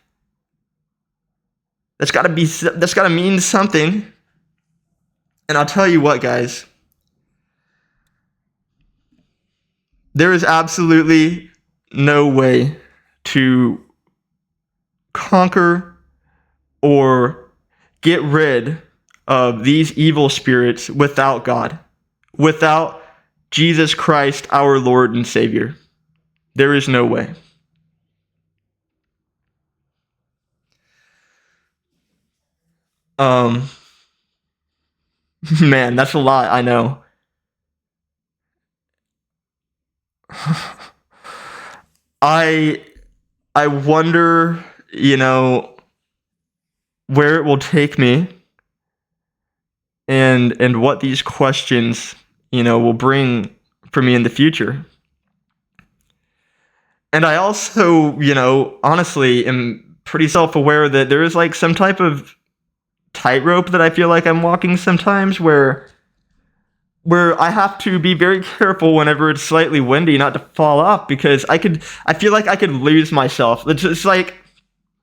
That's got to mean something. And I'll tell you what, guys. There is absolutely no way to conquer or get rid of these evil spirits without God, without Jesus Christ, our Lord and Savior. There is no way. Man, that's a lot, I know. I wonder, where it will take me and what these questions, will bring for me in the future. And I also, honestly am pretty self-aware that there is like some type of tightrope that I feel like I'm walking sometimes where I have to be very careful whenever it's slightly windy not to fall off, because I feel like I could lose myself. It's like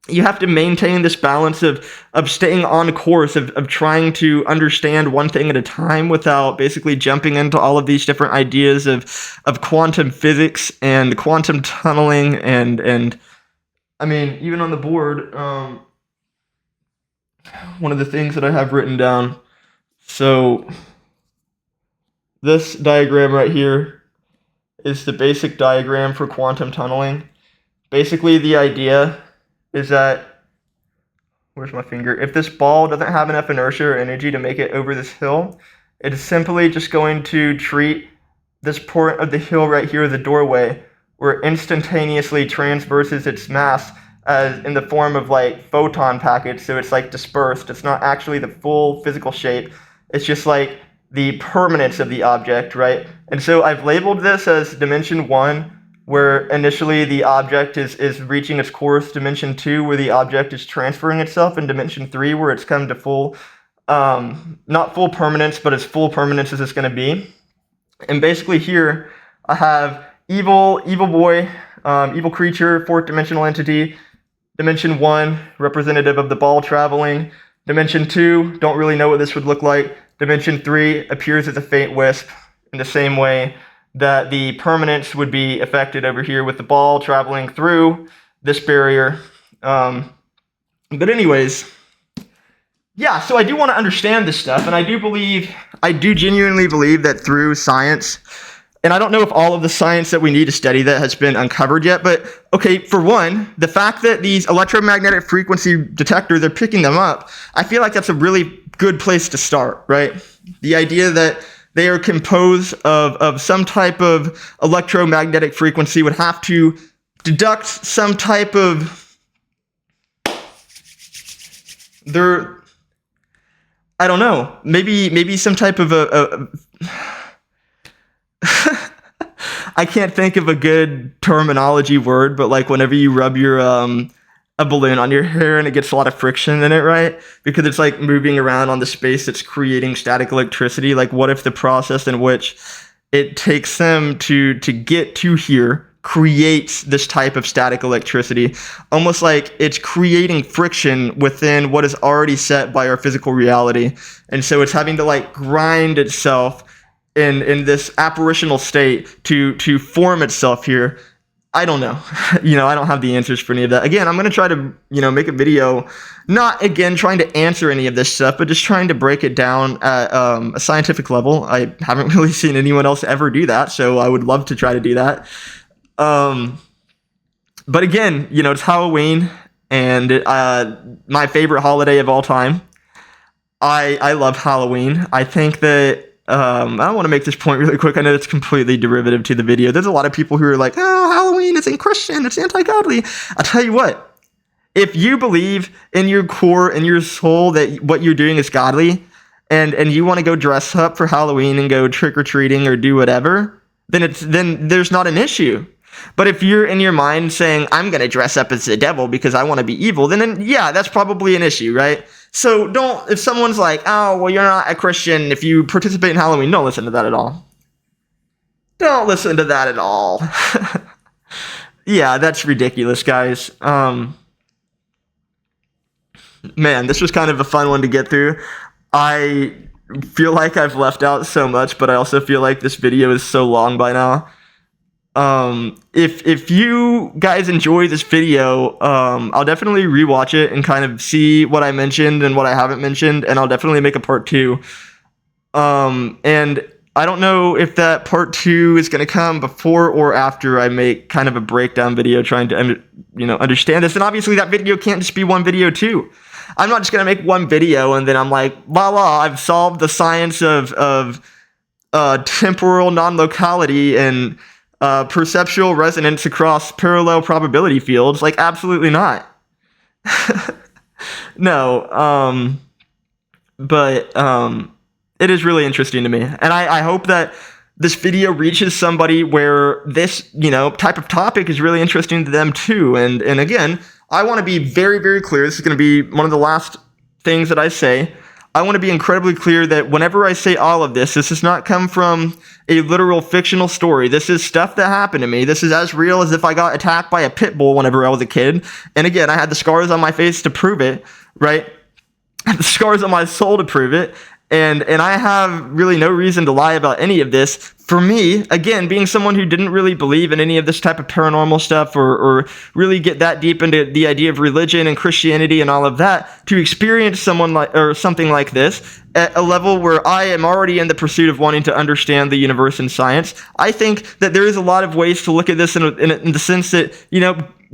you have to maintain this balance of staying on course, of trying to understand one thing at a time without basically jumping into all of these different ideas of quantum physics and quantum tunneling and I mean, even on the board, one of the things that I have written down. So this diagram right here is the basic diagram for quantum tunneling. Basically, the idea is that, where's my finger? If this ball doesn't have enough inertia or energy to make it over this hill, it is simply just going to treat this part of the hill right here as a doorway, where it instantaneously transverses its mass as in the form of like photon packets, so it's like dispersed. It's not actually the full physical shape. It's just like the permanence of the object, right? And so I've labeled this as dimension 1, where initially the object is reaching its course, dimension 2, where the object is transferring itself, and dimension 3, where it's come to full, not full permanence, but as full permanence as it's going to be. And basically here I have evil boy, evil creature, fourth dimensional entity. Dimension 1, representative of the ball traveling. Dimension 2, don't really know what this would look like. Dimension 3 appears as a faint wisp, in the same way that the permanence would be affected over here with the ball traveling through this barrier. But anyways, yeah, so I do want to understand this stuff, and I do genuinely believe that through science, and I don't know if all of the science that we need to study that has been uncovered yet, but okay, for one, the fact that these electromagnetic frequency detectors are picking them up, I feel like that's a really good place to start, right? The idea that they are composed of some type of electromagnetic frequency would have to deduct some type of I don't know, maybe some type of I can't think of a good terminology word, but like whenever you rub your a balloon on your hair and it gets a lot of friction in it, right? Because it's like moving around on the space that's creating static electricity. Like, what if the process in which it takes them to get to here creates this type of static electricity, almost like it's creating friction within what is already set by our physical reality. And so it's having to like grind itself in this apparitional state to form itself here. I don't know. I don't have the answers for any of that. Again, I'm going to try to, make a video, not again trying to answer any of this stuff, but just trying to break it down at a scientific level. I haven't really seen anyone else ever do that, so I would love to try to do that. But again, it's Halloween, and my favorite holiday of all time. I love Halloween. I think that I want to make this point really quick. I know it's completely derivative to the video. There's a lot of people who are like, oh, Halloween isn't Christian, it's anti-godly. I'll tell you what, if you believe in your core, in your soul, that what you're doing is godly, and you want to go dress up for Halloween and go trick-or-treating or do whatever, then there's not an issue. But if you're in your mind saying, I'm going to dress up as the devil because I want to be evil, then yeah, that's probably an issue, right? So if someone's like, oh, well, you're not a Christian if you participate in Halloween, don't listen to that at all. Don't listen to that at all. Yeah, that's ridiculous, guys. Man, this was kind of a fun one to get through. I feel like I've left out so much, but I also feel like this video is so long by now. If you guys enjoy this video, I'll definitely rewatch it and kind of see what I mentioned and what I haven't mentioned, and I'll definitely make a part 2. And I don't know if that part 2 is going to come before or after I make kind of a breakdown video trying to, understand this. And obviously that video can't just be one video too. I'm not just going to make one video and then I'm like, voila, I've solved the science of temporal non-locality and perceptual resonance across parallel probability fields. Like, absolutely not. No, but it is really interesting to me, and I hope that this video reaches somebody where this type of topic is really interesting to them too. And again, I want to be very, very clear. This is going to be one of the last things that I say. I want to be incredibly clear that whenever I say all of this does not come from a literal fictional story. This is stuff that happened to me. This is as real as if I got attacked by a pit bull whenever I was a kid. And again, I had the scars on my face to prove it, right? I had the scars on my soul to prove it. And I have really no reason to lie about any of this. For me, again, being someone who didn't really believe in any of this type of paranormal stuff or really get that deep into the idea of religion and Christianity and all of that, to experience something like this at a level where I am already in the pursuit of wanting to understand the universe and science, I think that there is a lot of ways to look at this in the sense that,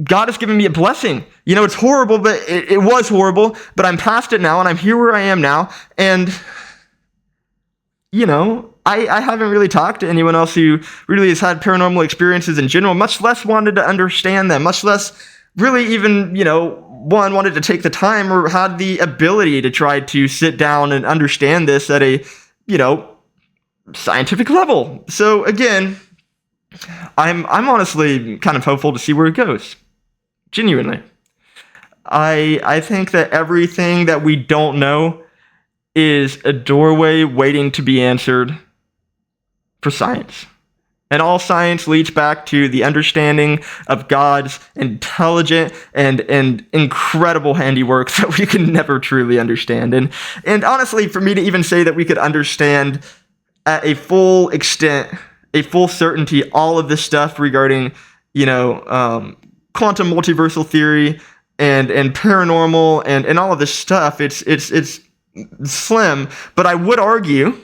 God has given me a blessing. It's horrible, but it was horrible, but I'm past it now and I'm here where I am now. And I haven't really talked to anyone else who really has had paranormal experiences in general, much less wanted to understand them, much less really even, one, wanted to take the time or had the ability to try to sit down and understand this at a, scientific level. So again, I'm honestly kind of hopeful to see where it goes. Genuinely. I think that everything that we don't know is a doorway waiting to be answered for science. And all science leads back to the understanding of God's intelligent and incredible handiwork that we can never truly understand. And honestly, for me to even say that we could understand at a full extent, a full certainty, all of this stuff regarding, quantum multiversal theory and paranormal and all of this stuff, it's slim. But I would argue,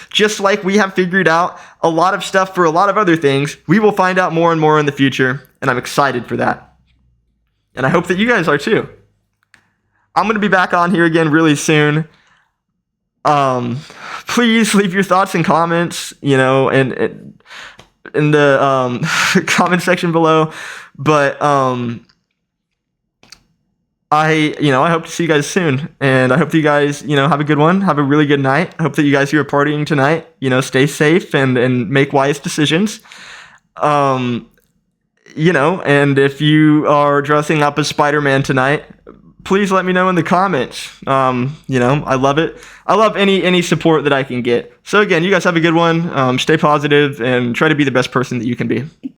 just like we have figured out a lot of stuff for a lot of other things, we will find out more and more in the future, and I'm excited for that. And I hope that you guys are too. I'm going to be back on here again really soon. Please leave your thoughts and comments, and in the comment section below. But I hope to see you guys soon, and I hope that you guys, have a good one, have a really good night. I hope that you guys who are partying tonight, stay safe and make wise decisions. And if you are dressing up as Spider-Man tonight, please let me know in the comments. I love it. I love any support that I can get. So again, you guys have a good one. Stay positive and try to be the best person that you can be.